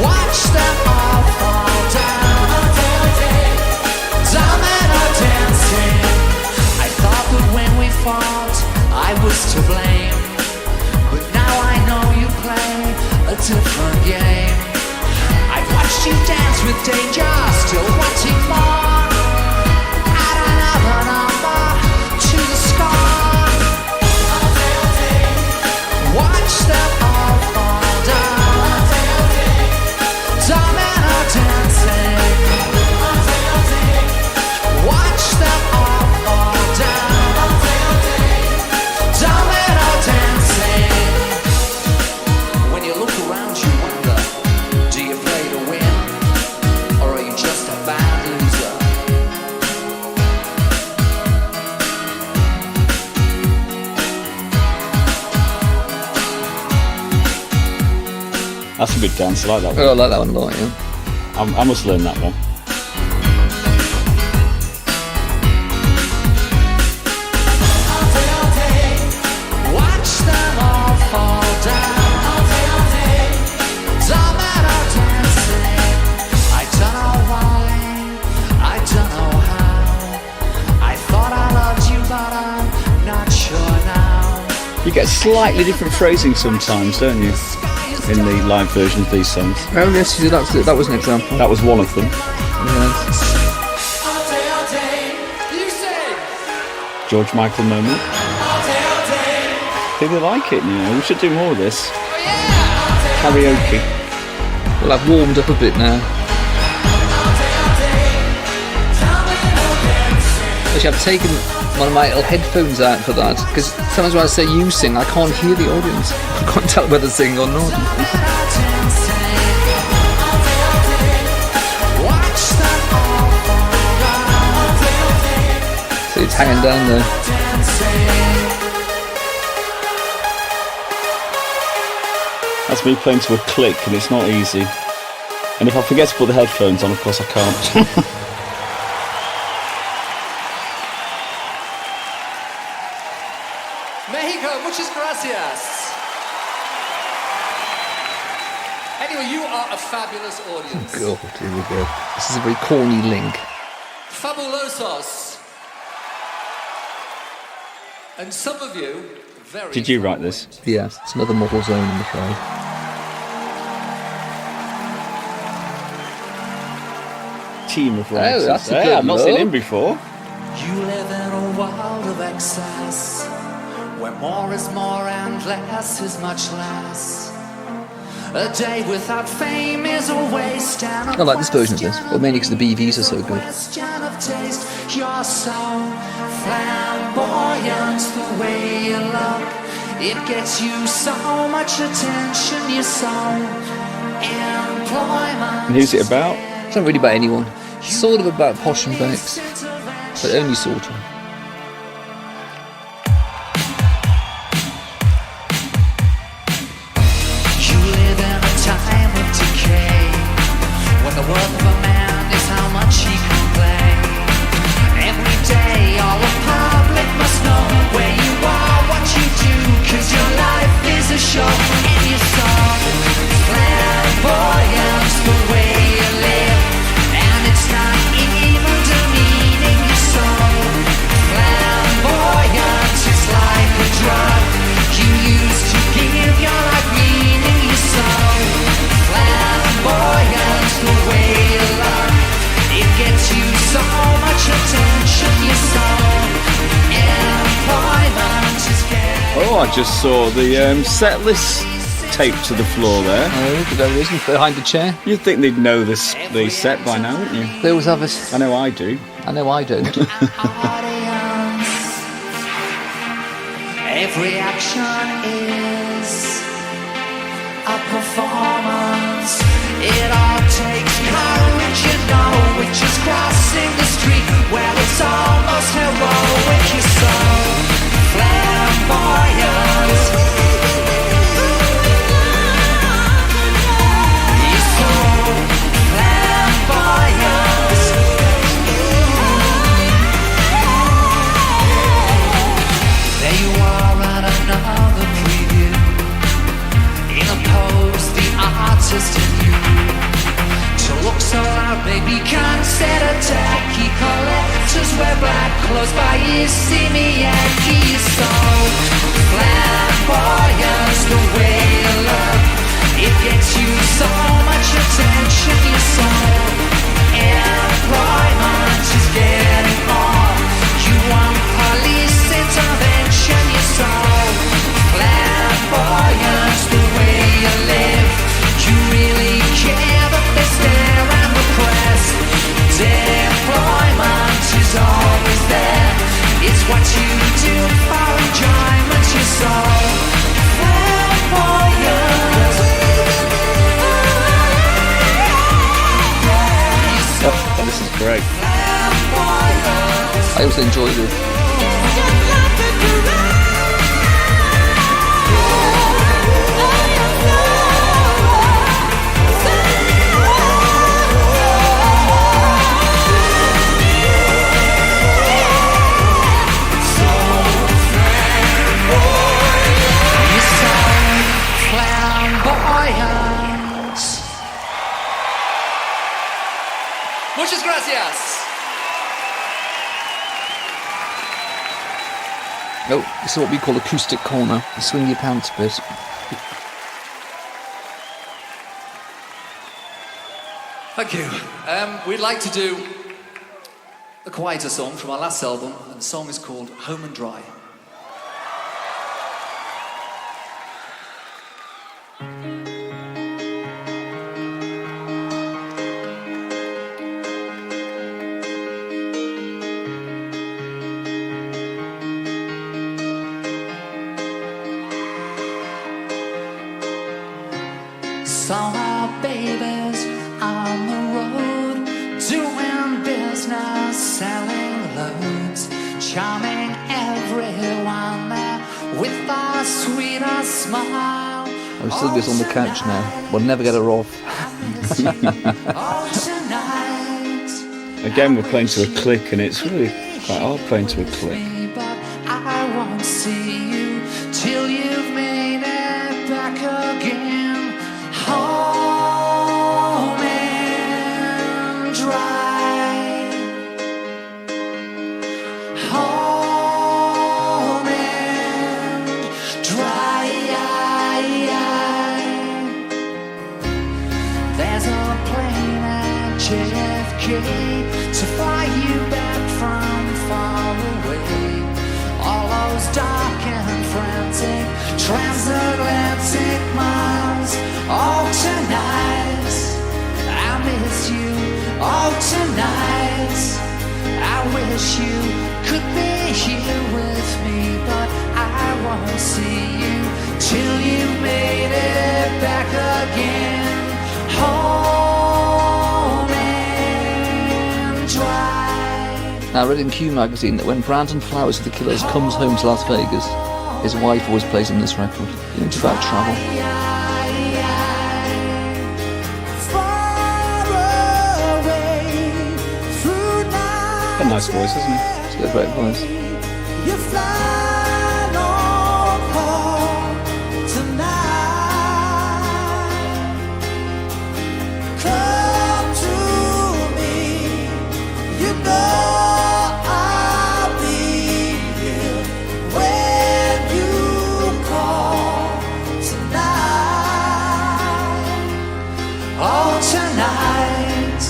Watch them all fall down. Domino dancing. I thought that when we fought, I was to blame. But now I know you play a different game. I've watched you dance with danger, still wanting more. Add another number to the score. Watch them all fall down. Domino dancing. Watch them all fall down. Domino dancing. When you look around you wonder, do you play to win? Or are you just a bad loser? That's a good dance, I like that Oh, I one. like that one a lot, yeah. I must learn that one. Watch them all fall down. Domino dancing. I don't know why, I don't know how. I thought I loved you, but I'm not sure now. You get slightly different phrasing sometimes, don't you? In the live version of these songs. Oh yes, you did, that was an example. That was one of them. Yeah. You say, George Michael moment. People like it, you know. We should do more of this. Karaoke. Well, I've warmed up a bit now. Actually, I've taken one of my little headphones out for that, because sometimes when I say you sing, I can't hear the audience. I can't tell whether they're singing or not. So it's hanging down there. That's me playing to a click, and it's not easy. And if I forget to put the headphones on, of course I can't. Mexico, muchas gracias. Anyway, you are a fabulous audience. God, here we go. This is a very corny link. Fabulosos. And some of you, very. Did you write this? Yeah, it's another model zone, I'm afraid. Team of writers. Oh, that's a Hey, good I've not seen look. him before. You live in a world of excess, where more is more and less is much less. A day without fame is a waste. And I like this version of this, but mainly because the BVs are so good. Question of taste. You're so flamboyant the way you look. It gets you so much attention. You're so employment. And who's it about? It's not really about anyone. It's sort of about Posh and Bex, but only sort of. You live in a time of decay, when the worth of a man is how much he can play. Every day all the public must know where you are, what you do, 'cause your life is a show. And you're so flamboyant the way you live, and it's not even demeaning. You're so just saw the set list taped to the floor there. Oh, there isn't, behind the chair. You'd think they'd know the set by now, wouldn't you? They always have us. I know I do. I know I don't. Every action is a performance. It all takes courage, you know, which is crossing the street. Well, it's almost heroic. You're so flamboyant. You're so flamboyant. There you are at another preview. In a pose, the artist in you. To look so loud, baby, can't set a tacky. Collectors wear black clothes, by you see me Yankee. So flamboyant, the way you look, it gets you so much attention. You're so employment is getting more. You want police intervention. You're so flamboyant, the way you live. You really care that they stare and the press. Deployment is always there. It's what you do for enjoyment. You're so flamboyant. Oh, this is great. I also enjoyed it. Muchas gracias. No, this is what we call acoustic corner. The swing your pants bit. Thank you. We'd like to do a quieter song from our last album, and the song is called Home and Dry. Summer babies on the road, doing business, selling loads, charming everyone there with a sweeter smile. I'm still just on the couch now. We'll never get her off. Oh, tonight, Again, we're playing to a click, and it's really quite hard playing to a click. but I won't see you till you've made it back again. Home and dry. Home and dry. There's a plane at JFK to fly you back from far away. All those dark and frantic transatlantic miles. Oh, tonight, I miss you. Oh, tonight, I wish you could be here with me, but I won't see you till you made it back again. Home and dry. Now, I read in Q magazine that when Brandon Flowers of the Killers comes home to Las Vegas, his wife always plays him this record. It's about travel. A nice voice, isn't it? It's got a great voice. You fly on home tonight. Come to me. You know I'll be here when you call tonight. Oh, tonight,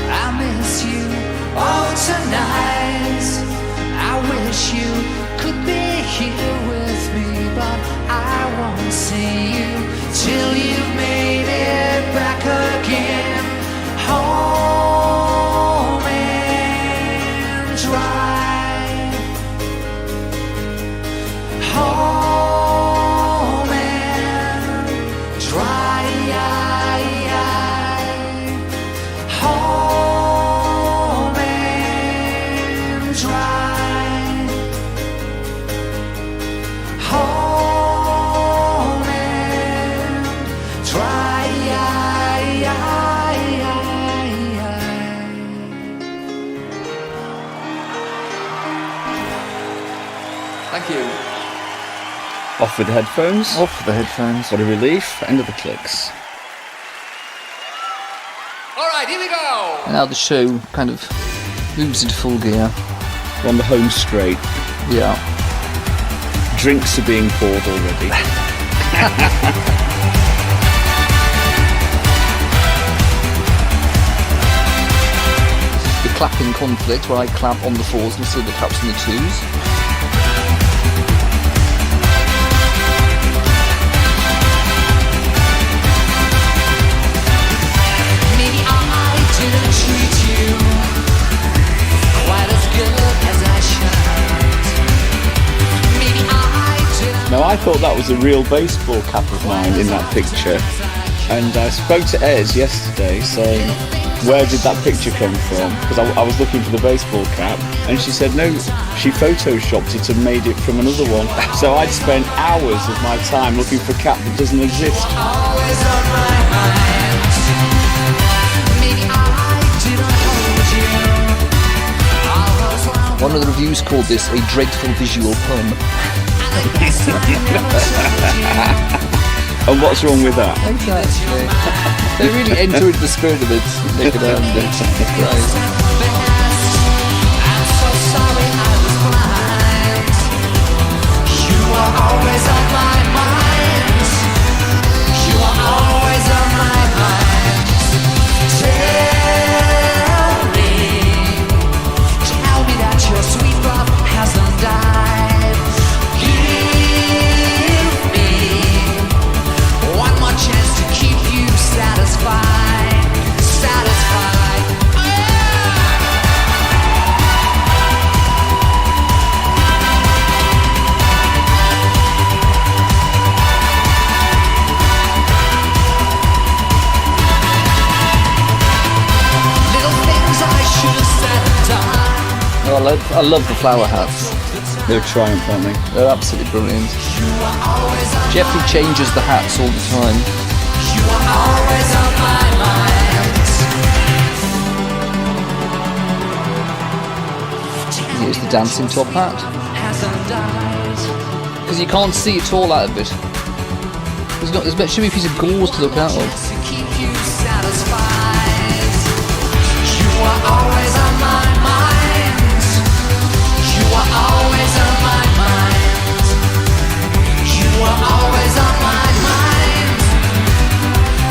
I miss you. Oh, tonight, I wish you could be see you till you've made it back again. Home and dry. Home and dry. Home and dry. Home and dry. Thank you. Off with the headphones. Off the headphones. What a relief. End of the clicks. All right, here we go. And now the show kind of moves into full gear. We're on the home straight. Yeah. Drinks are being poured already. The clapping conflict where I clap on the fours and Silver claps on the twos. Maybe I didn't treat you quite as good as I should. Maybe I didn't. Now, I thought that was a real baseball cap of mine in that picture. And I spoke to Ez yesterday saying, where did that picture come from? Because I was looking for the baseball cap. And she said, no, she photoshopped it and made it from another one. So I'd spent hours of my time looking for a cap that doesn't exist. Always on my mind. Maybe I didn't hold you. I was wrong. One of the reviews called this a dreadful visual pun. And what's wrong with that? Exactly. They really enter into the spirit of it. Naked Hand. Right. I'm so sorry I was blind. You were always on my mind. You were always on my mind. Tell me that your sweet love hasn't died. Give me one more chance to keep you satisfied. Satisfied. Little things I should have said and done. Oh, I love the flower hats. They're a triumph, aren't they? They're absolutely brilliant. You were always on. Jeffrey changes the hats all the time. You were always on my mind. Here's the dancing top hat. Hasn't died. Because you can't see it all out of it. There should be a piece of gauze to look out of. To keep you satisfied. You were always on my mind. You were always on my mind. You were always on my mind.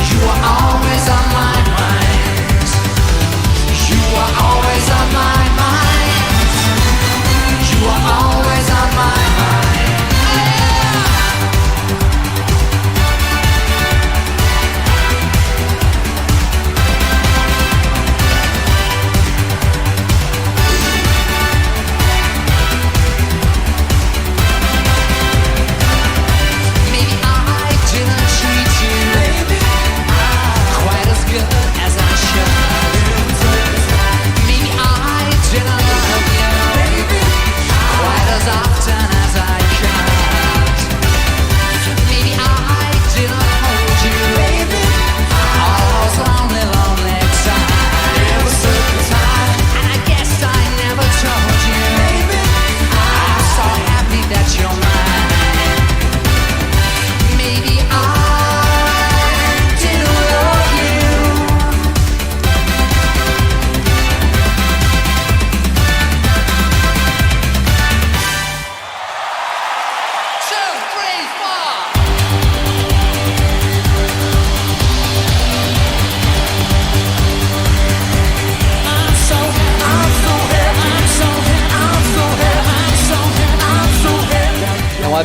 You were always on my mind. You were always on my mind. You were always on my mind.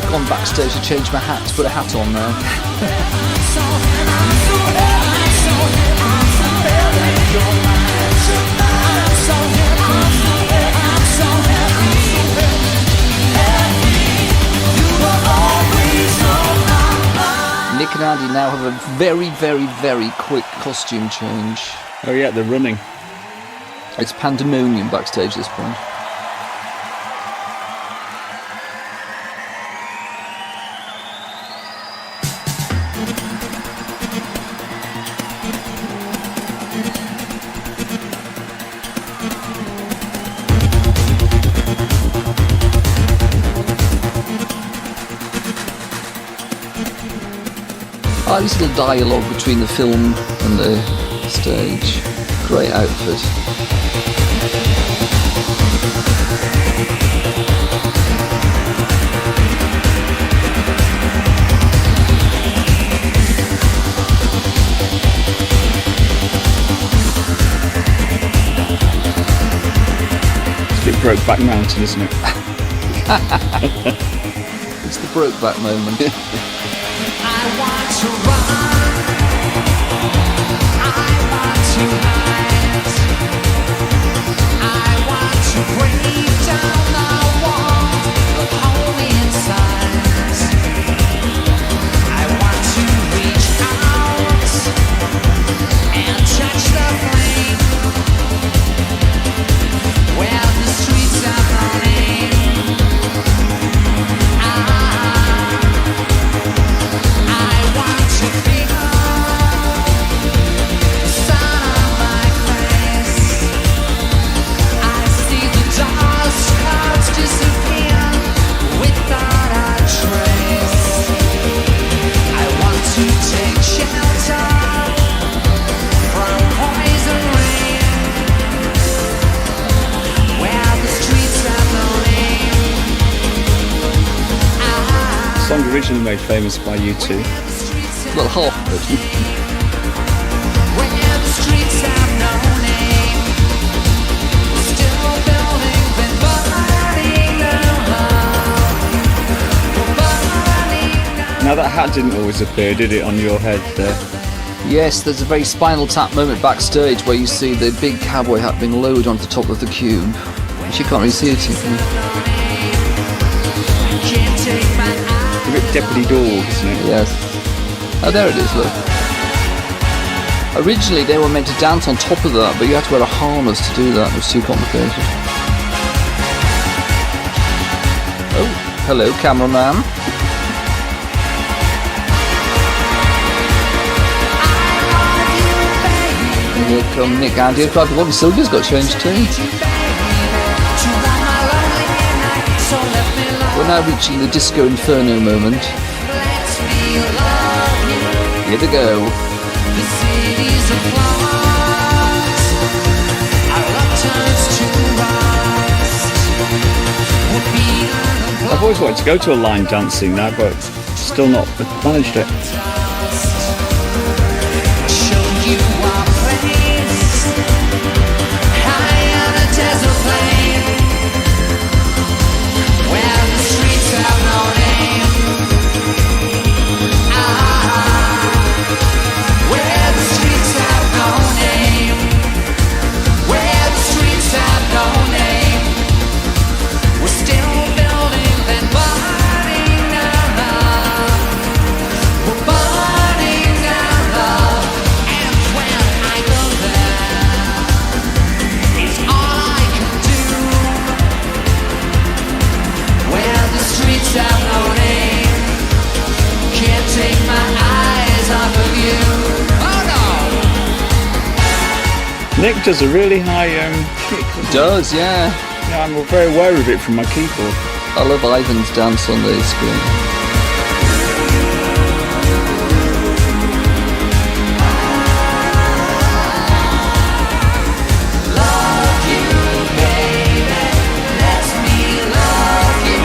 I've gone backstage to change my hat, to put a hat on now. Nick and Andy now have a very, very, very quick costume change. Oh yeah, they're running. It's pandemonium backstage at this point. I like this little dialogue between the film and the stage. Great outfit. It's a bit Brokeback Mountain, isn't it? It's the Brokeback moment. I want to run, I want to hide, I want to break down the walls that hold me inside. I want to reach out and touch the flame where the streets have no name. I want to feel the sun on my face. I see the dust clouds disappear without a trace. I want to take shelter from poison rain where the streets have no name. The song originally made famous by U2. Well, half of it. Where the streets have no name, we're still building, then burning down. We're burning down. Now that hat didn't always appear, did it, on your head there? Yes, there's a very Spinal Tap moment backstage where you see the big cowboy hat being lowered onto the top of the cube. Which you can't really see it, can you? Can't take my eyes. A bit Deputy Dog, isn't it? Yes. Oh, there it is, look. Originally they were meant to dance on top of that, but you had to wear a harness to do that. It was too complicated. Oh, hello, cameraman. And here come Nick and Andy. Clive Bobby Sylvia's got changed too. We're now reaching the Disco Inferno moment. Here we go. The city's applause. Our love turns to rust. We're being I've always wanted to go to a line dancing now, but still not managed it. show you our place. High on a desert plain, where the streets have no name. Where the streets have no name. Where the streets have no name. We're still building, then burning down love. We're burning down love. And when I go there, it's all I can do. Where the streets have no name. Can't take my eyes off of you. Oh no! Nick does a really high kick. Does, yeah. Yeah, I'm very aware of it from my keyboard. I love Ivan's dance on the screen. Love you, baby. Let me love you.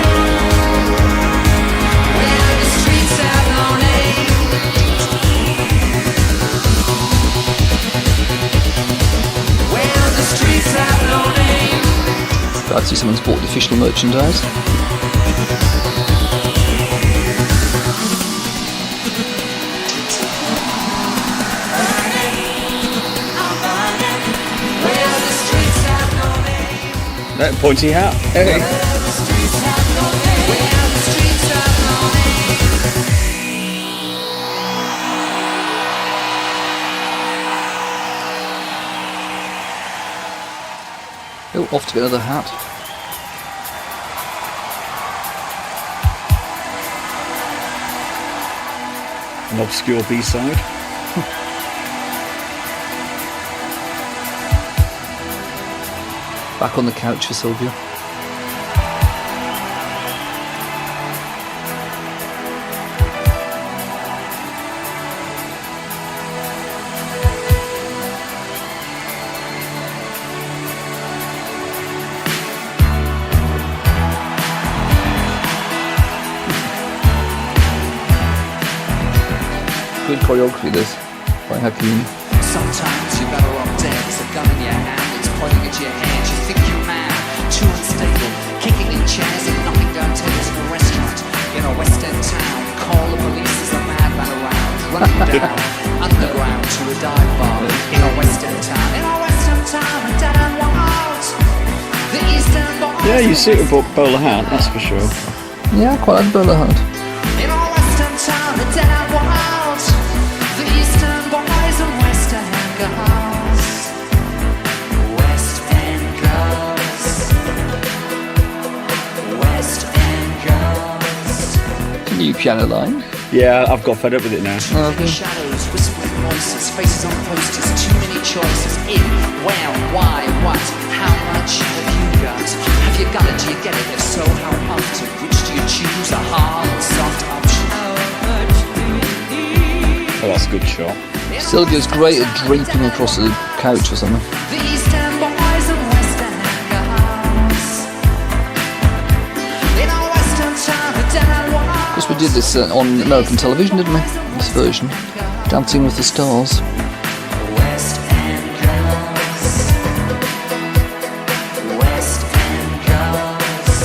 Where the streets have no name. Where the streets have no name. Glad to see someone's bought the official merchandise. Pointy hat. Hey. Oh, off to get another hat. An obscure B-side. Back on the couch for Sylvia. Good choreography this, by Hakeem. Sometimes you're better off dead. It's a gun in your hand, it's pointing at your head. You think you're mad, too unstable, kicking in chairs and knocking down tables in a restaurant in a West End town. Call the police, there's a madman around, running down underground to a dive bar in a West End town. In a West End town, and dead and wild. The East End boys. Yeah, you see it with bowler hat, that's for sure. Yeah, quite like the bowler hat. In a West End town, and dead and wild. The Eastern boys and West End girls. West End girls. West End girls. New piano line. Yeah, I've got fed up with it now. Okay. Shadows, whispering voices, faces on posters, too many choices. If, where, why, what, how much have you got? Have you got it? Do you get it? If so, how often? Which do you choose? A hard or soft option? Oh, that's a good shot. Sylvia's great at draping across the couch or something. The Eastern boys and West End girls. In a Western town, the dead and wild. Of course, we did this on American television, didn't we? This version. Dancing with the Stars. West End girls. West End girls.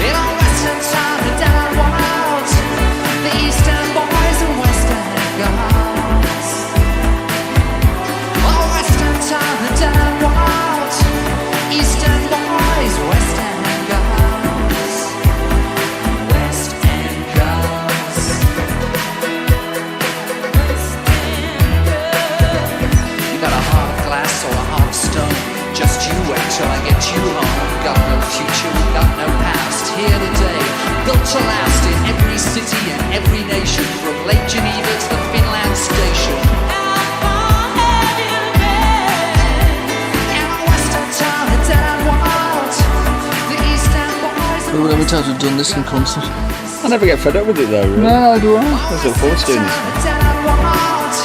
In a Western town, the dead and wild. The Eastern boys and West End girls. A Western town, the dead and wild. Eastern boys, West End girls. West End girls. You got a heart of glass or a heart of stone. Just you wait till I get you home. Got no future, we got no past. Here today, built to last in every city and every nation, from Lake Geneva to the Finland station. In a Western town, the dead and wild. The Eastern boys and We would every time we've done this in concert. I never get fed up with it though, really. No, I do I. I was looking forward to doing this one. the dead and wild.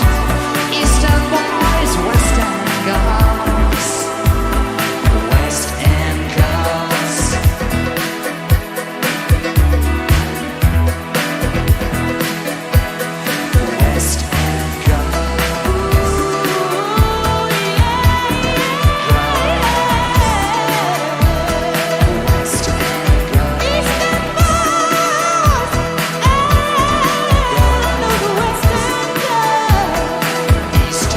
Eastern boys, West End girls. West End girls. West End West End East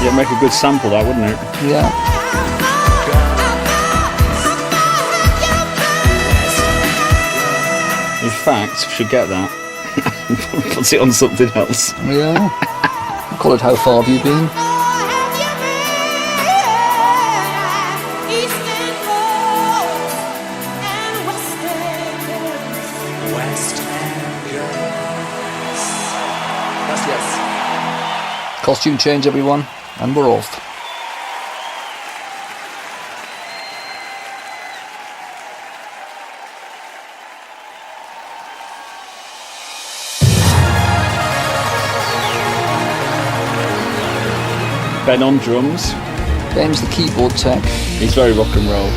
Yeah, make a good sample, that wouldn't it? Yeah. In fact, we should get that. Put it on something else. Yeah. Call it How Far Have You Been? West End girls. Yes. Costume change, everyone, and we're off. Ben on drums. Ben's the keyboard tech. He's very rock and roll.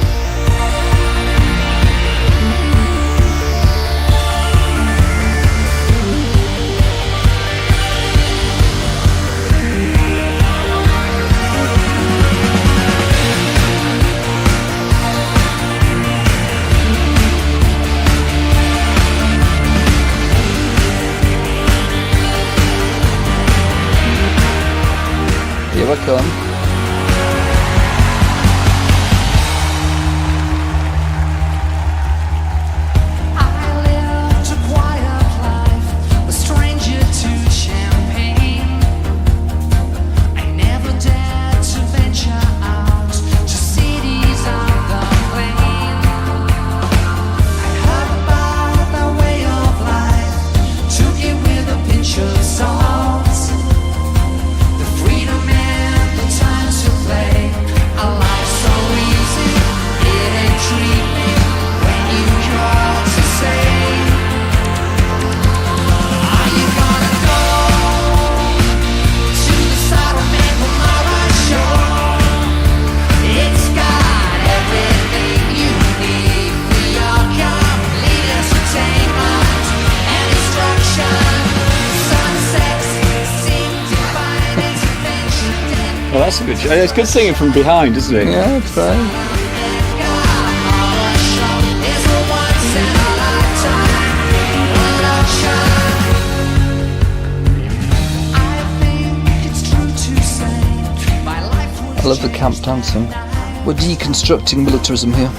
Here I come. Well, that's a good show. It's good singing from behind, isn't it? Yeah, it's fine. I love the camp dancing. We're deconstructing militarism here.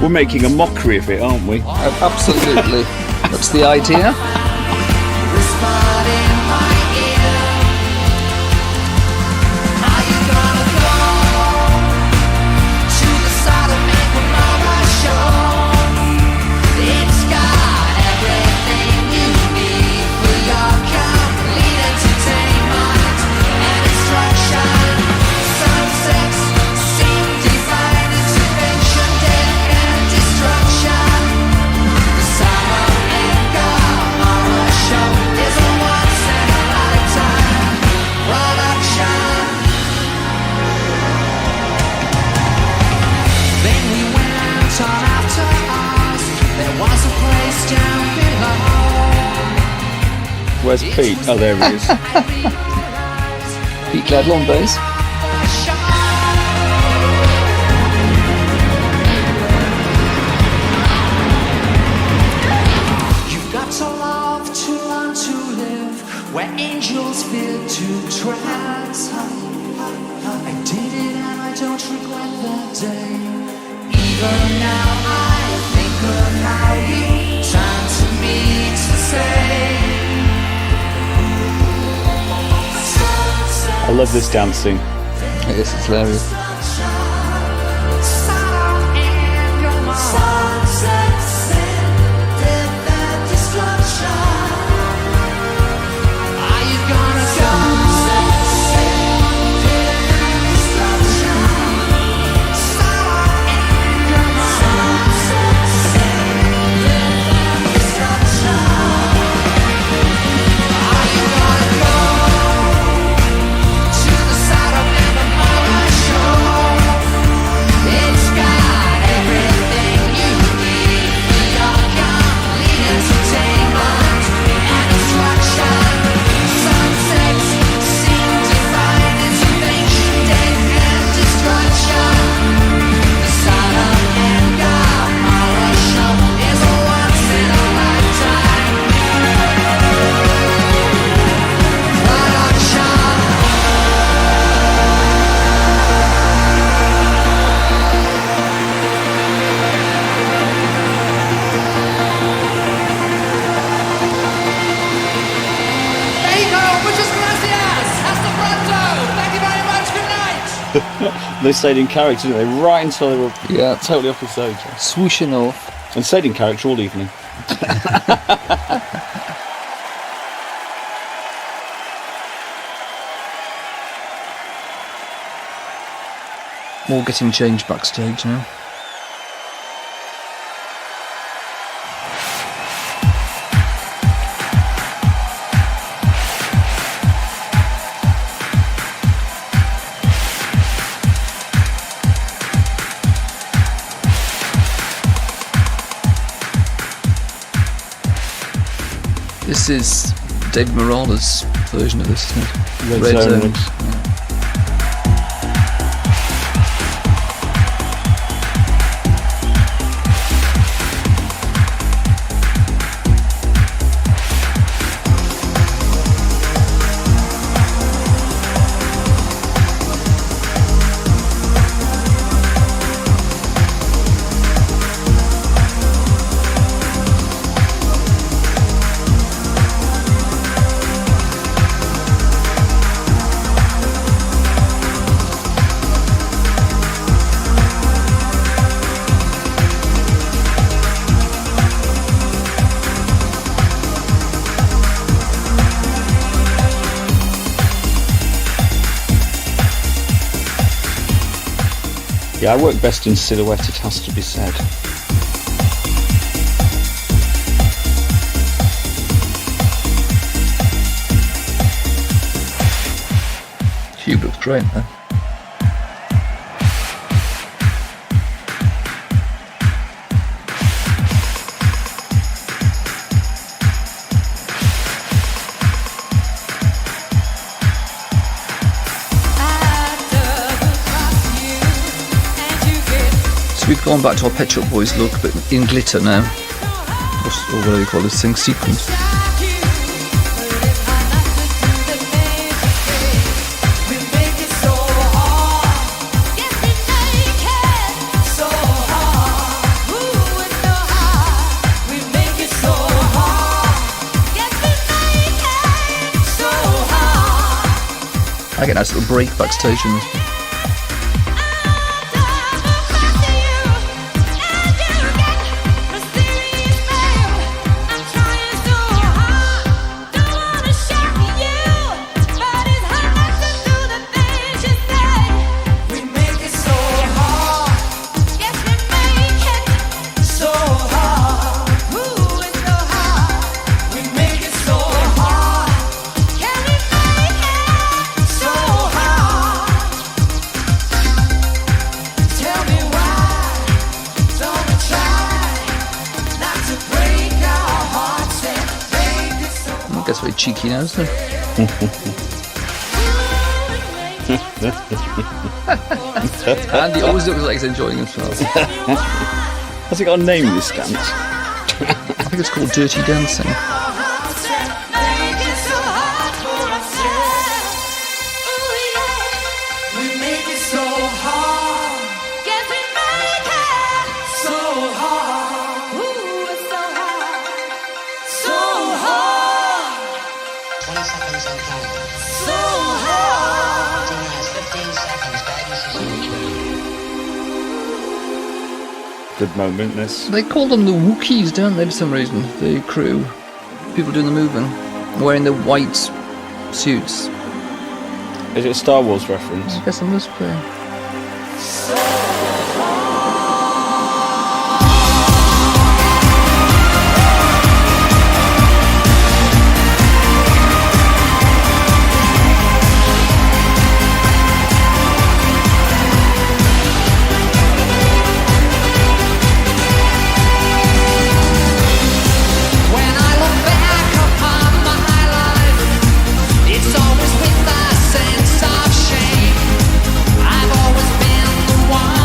We're making a mockery of it, aren't we? Absolutely. That's the idea. Where's Pete? Oh, there he is. Pete Gladwell on bass. You've got to love to learn to live where angels fear to tread. I did it and I don't regret that day. Even now I think of how you turned to me to say, I love this dancing. Yes, it's hilarious. They stayed in character, didn't they? Right until they were Yeah. totally off the stage. Swooshing off. And stayed in character all evening. More getting changed backstage now. This is David Morales' version of this, isn't it? Red Zone. Yeah. Yeah, I work best in silhouette, it has to be said. Cube looks great, though. So we've gone back to our Pet Shop Boys look, but in glitter now. Or what do you call this thing? Sequins. I get a nice little break backstage in this. That's very cheeky now, isn't it? Andy always looks like he's enjoying himself. Has it got a name, this dance? I think it's called Dirty Dancing. Good moment, this. They call them the Wookiees, don't they, for some reason? The crew. People doing the moving. Wearing the white suits. Is it a Star Wars reference? I guess I must be. It's always with a sense of shame. I've always been the one.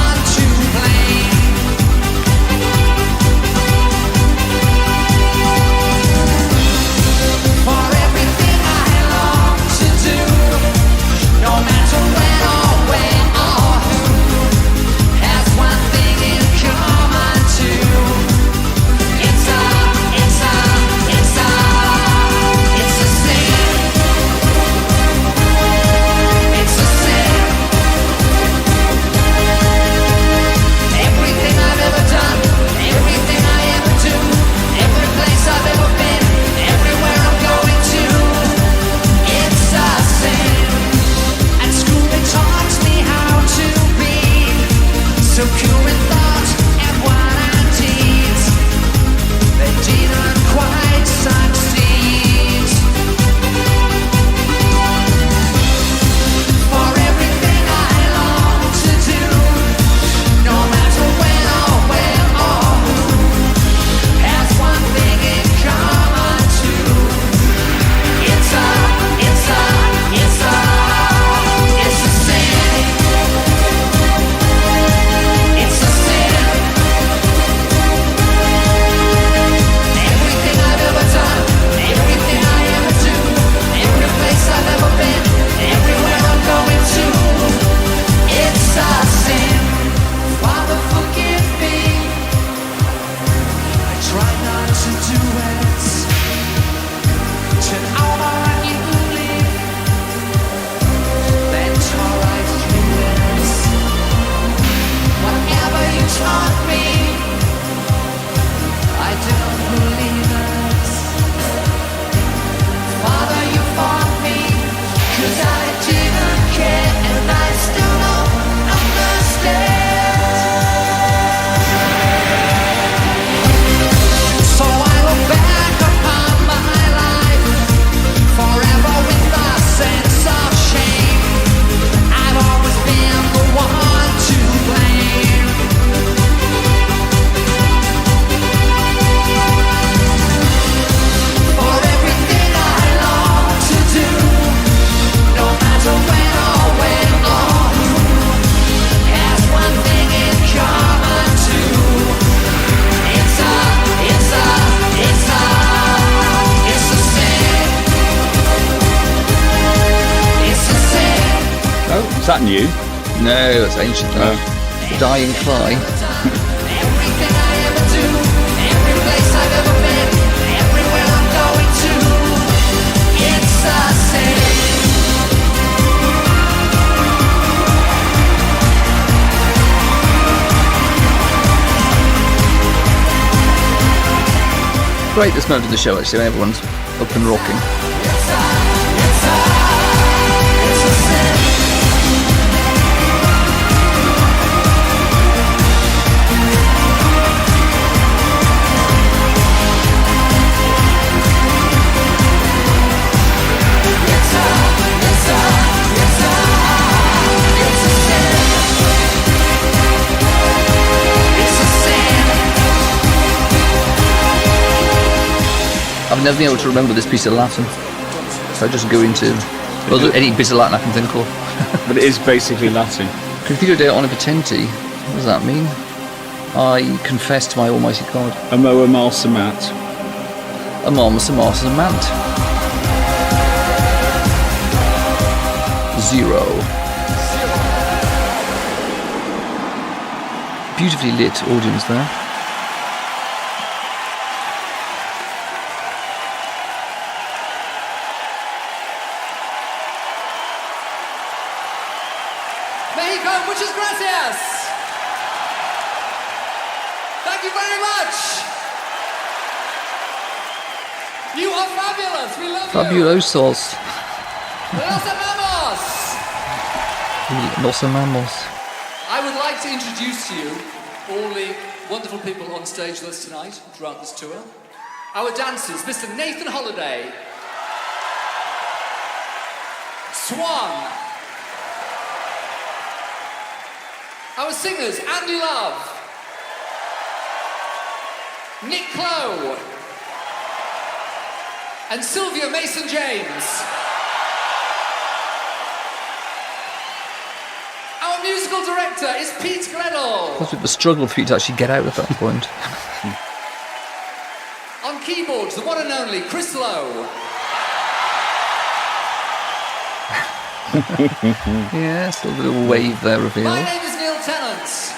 to do it. Turn over a new leaf, then tore right through it. Whatever you taught me, I don't believe it. Father, you fought me, 'cause I didn't care, and I still don't understand. So I look back upon my life, forever with a sense of shame. I've always been the one to blame. For everything I long to do, no matter when or when or who, has one thing in common too. It's a sin. It's a sin. Oh, is that new? No, that's ancient. No. The Dying Cry. Everything I ever do, every place I've ever been, everywhere I'm going to, it's a sin. Great, this moment of the show actually, when everyone's up and rocking. It's a sin. I've never been able to remember this piece of Latin, so I just go into any bit of Latin I can think of. But it is basically Latin. Configure Deo Omnipotenti, what does that mean? I confess to my Almighty God. Amoa Malsamat. Amarmus Amarsus Amant. 0. Beautifully lit audience there. Mexico, muchas gracias. Thank you very much. You are fabulous. We love Fabulosos. you. Los amamos. Los amamos. I would like to introduce to you all the wonderful people on stage with us tonight throughout this tour. Our dancers, Mr. Nathan Holliday, Swan. Our singers, Andy Love, Nick Clow, and Sylvia Mason-James. Our musical director is Pete Gledall. It was a bit of a struggle for you to actually get out at that point. On keyboards, the one and only Chris Lowe. Yes, a little bit of a wave there My revealed. name is Neil Tennant.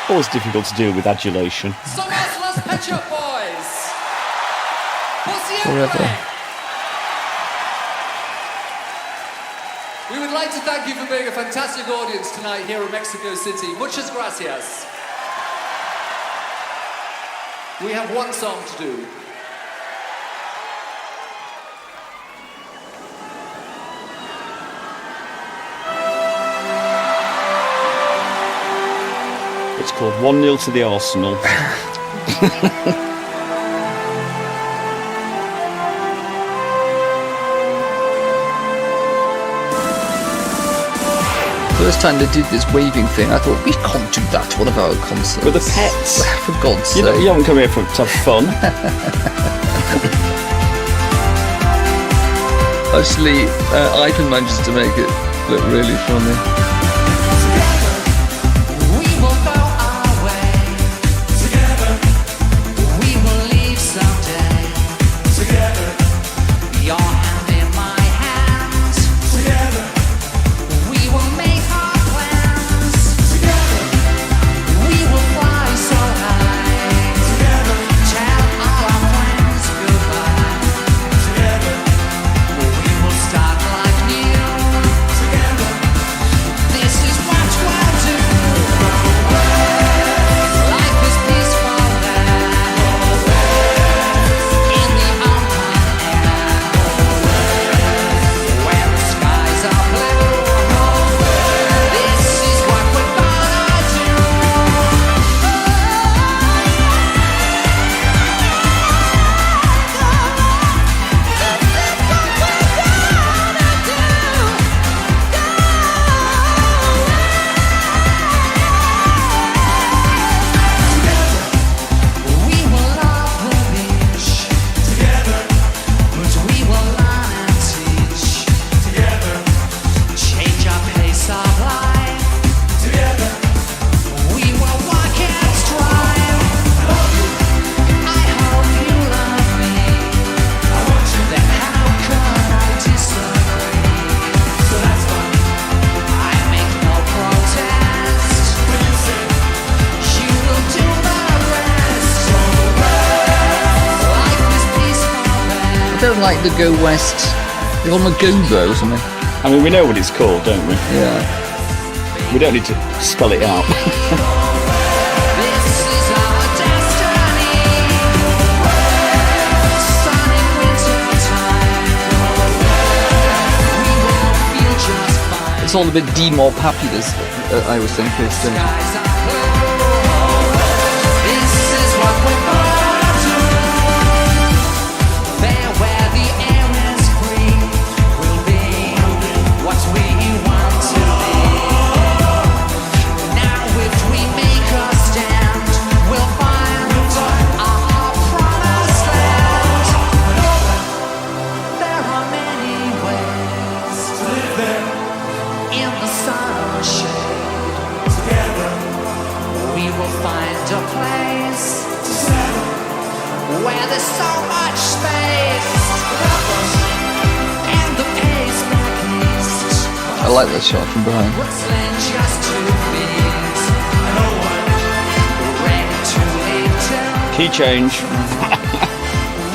Always difficult to deal with adulation. Somos los Pet Shop Boys. Por Forever. siempre. We would like to thank you for being a fantastic audience tonight here in Mexico City. Muchas gracias. We have one song to do. It's called 1-0 to the Arsenal. First time they did this waving thing, I thought, we can't do that to one of our concerts. With the pets. For God's You, sake. you haven't come here to have fun. Actually, Ivan manages to make it look really funny. We will go our way. Together. We will leave someday. Together. Your hand in my hand. Together. We will make our plans. Together. We will fly so high. Together. I don't like the Go West. They call them a Go-Go or something. I mean, we know what it's called, don't we? Yeah. We don't need to spell it out. This is our destiny. Sun in winter time. We will feel just fine. It's all a bit D-more happy, this, I was thinking. It's, Skies are blue. This is what we're gonna do. There where the air is free, we'll be what we want to be. Now if we make a stand, we'll find our promised land. There are many ways to live there in the sun or shade. We will find a place where there's so much space. And the pace back east, I like that shot from behind. Brooklyn just 2 feet. Ready to leave till Key change.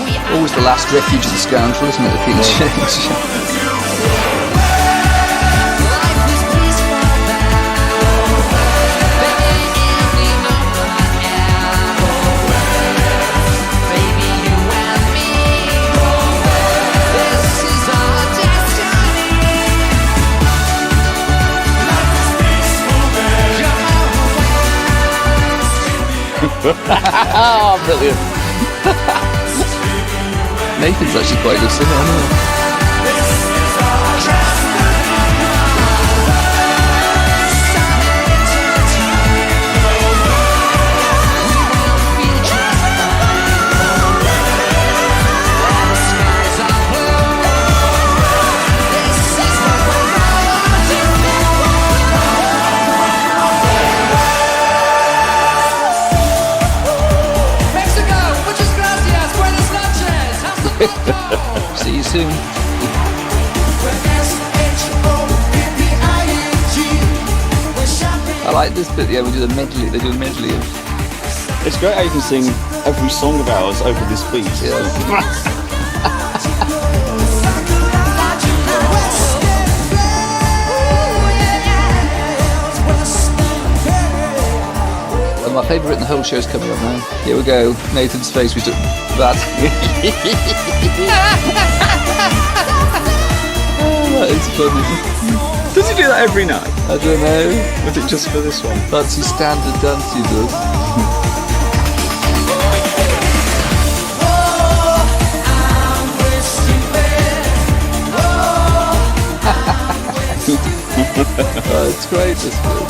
we are Always the last refuge of the scoundrel, isn't it? The key change. life is peaceful there. Baby, in the open air. Baby, you and me. This is our destiny. Life is peaceful there. Ah, brilliant. Nathan's actually quite a good singer, isn't he? See you soon. I like this bit, yeah, we do the medley, they do a medley of... It's great how you can sing every song of ours over this beat. And my favourite in the whole show is coming up now. Here we go, Nathan's face, we took that. Oh, that is funny. Does he do that every night? I don't know. Was it just for this one? That's his standard dance he does. Oh, it's great, this film.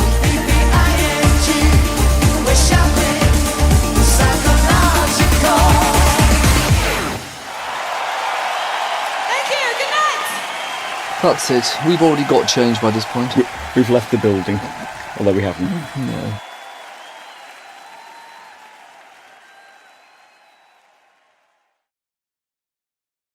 That's it. We've already got changed by this point. We've left the building, although we haven't. No.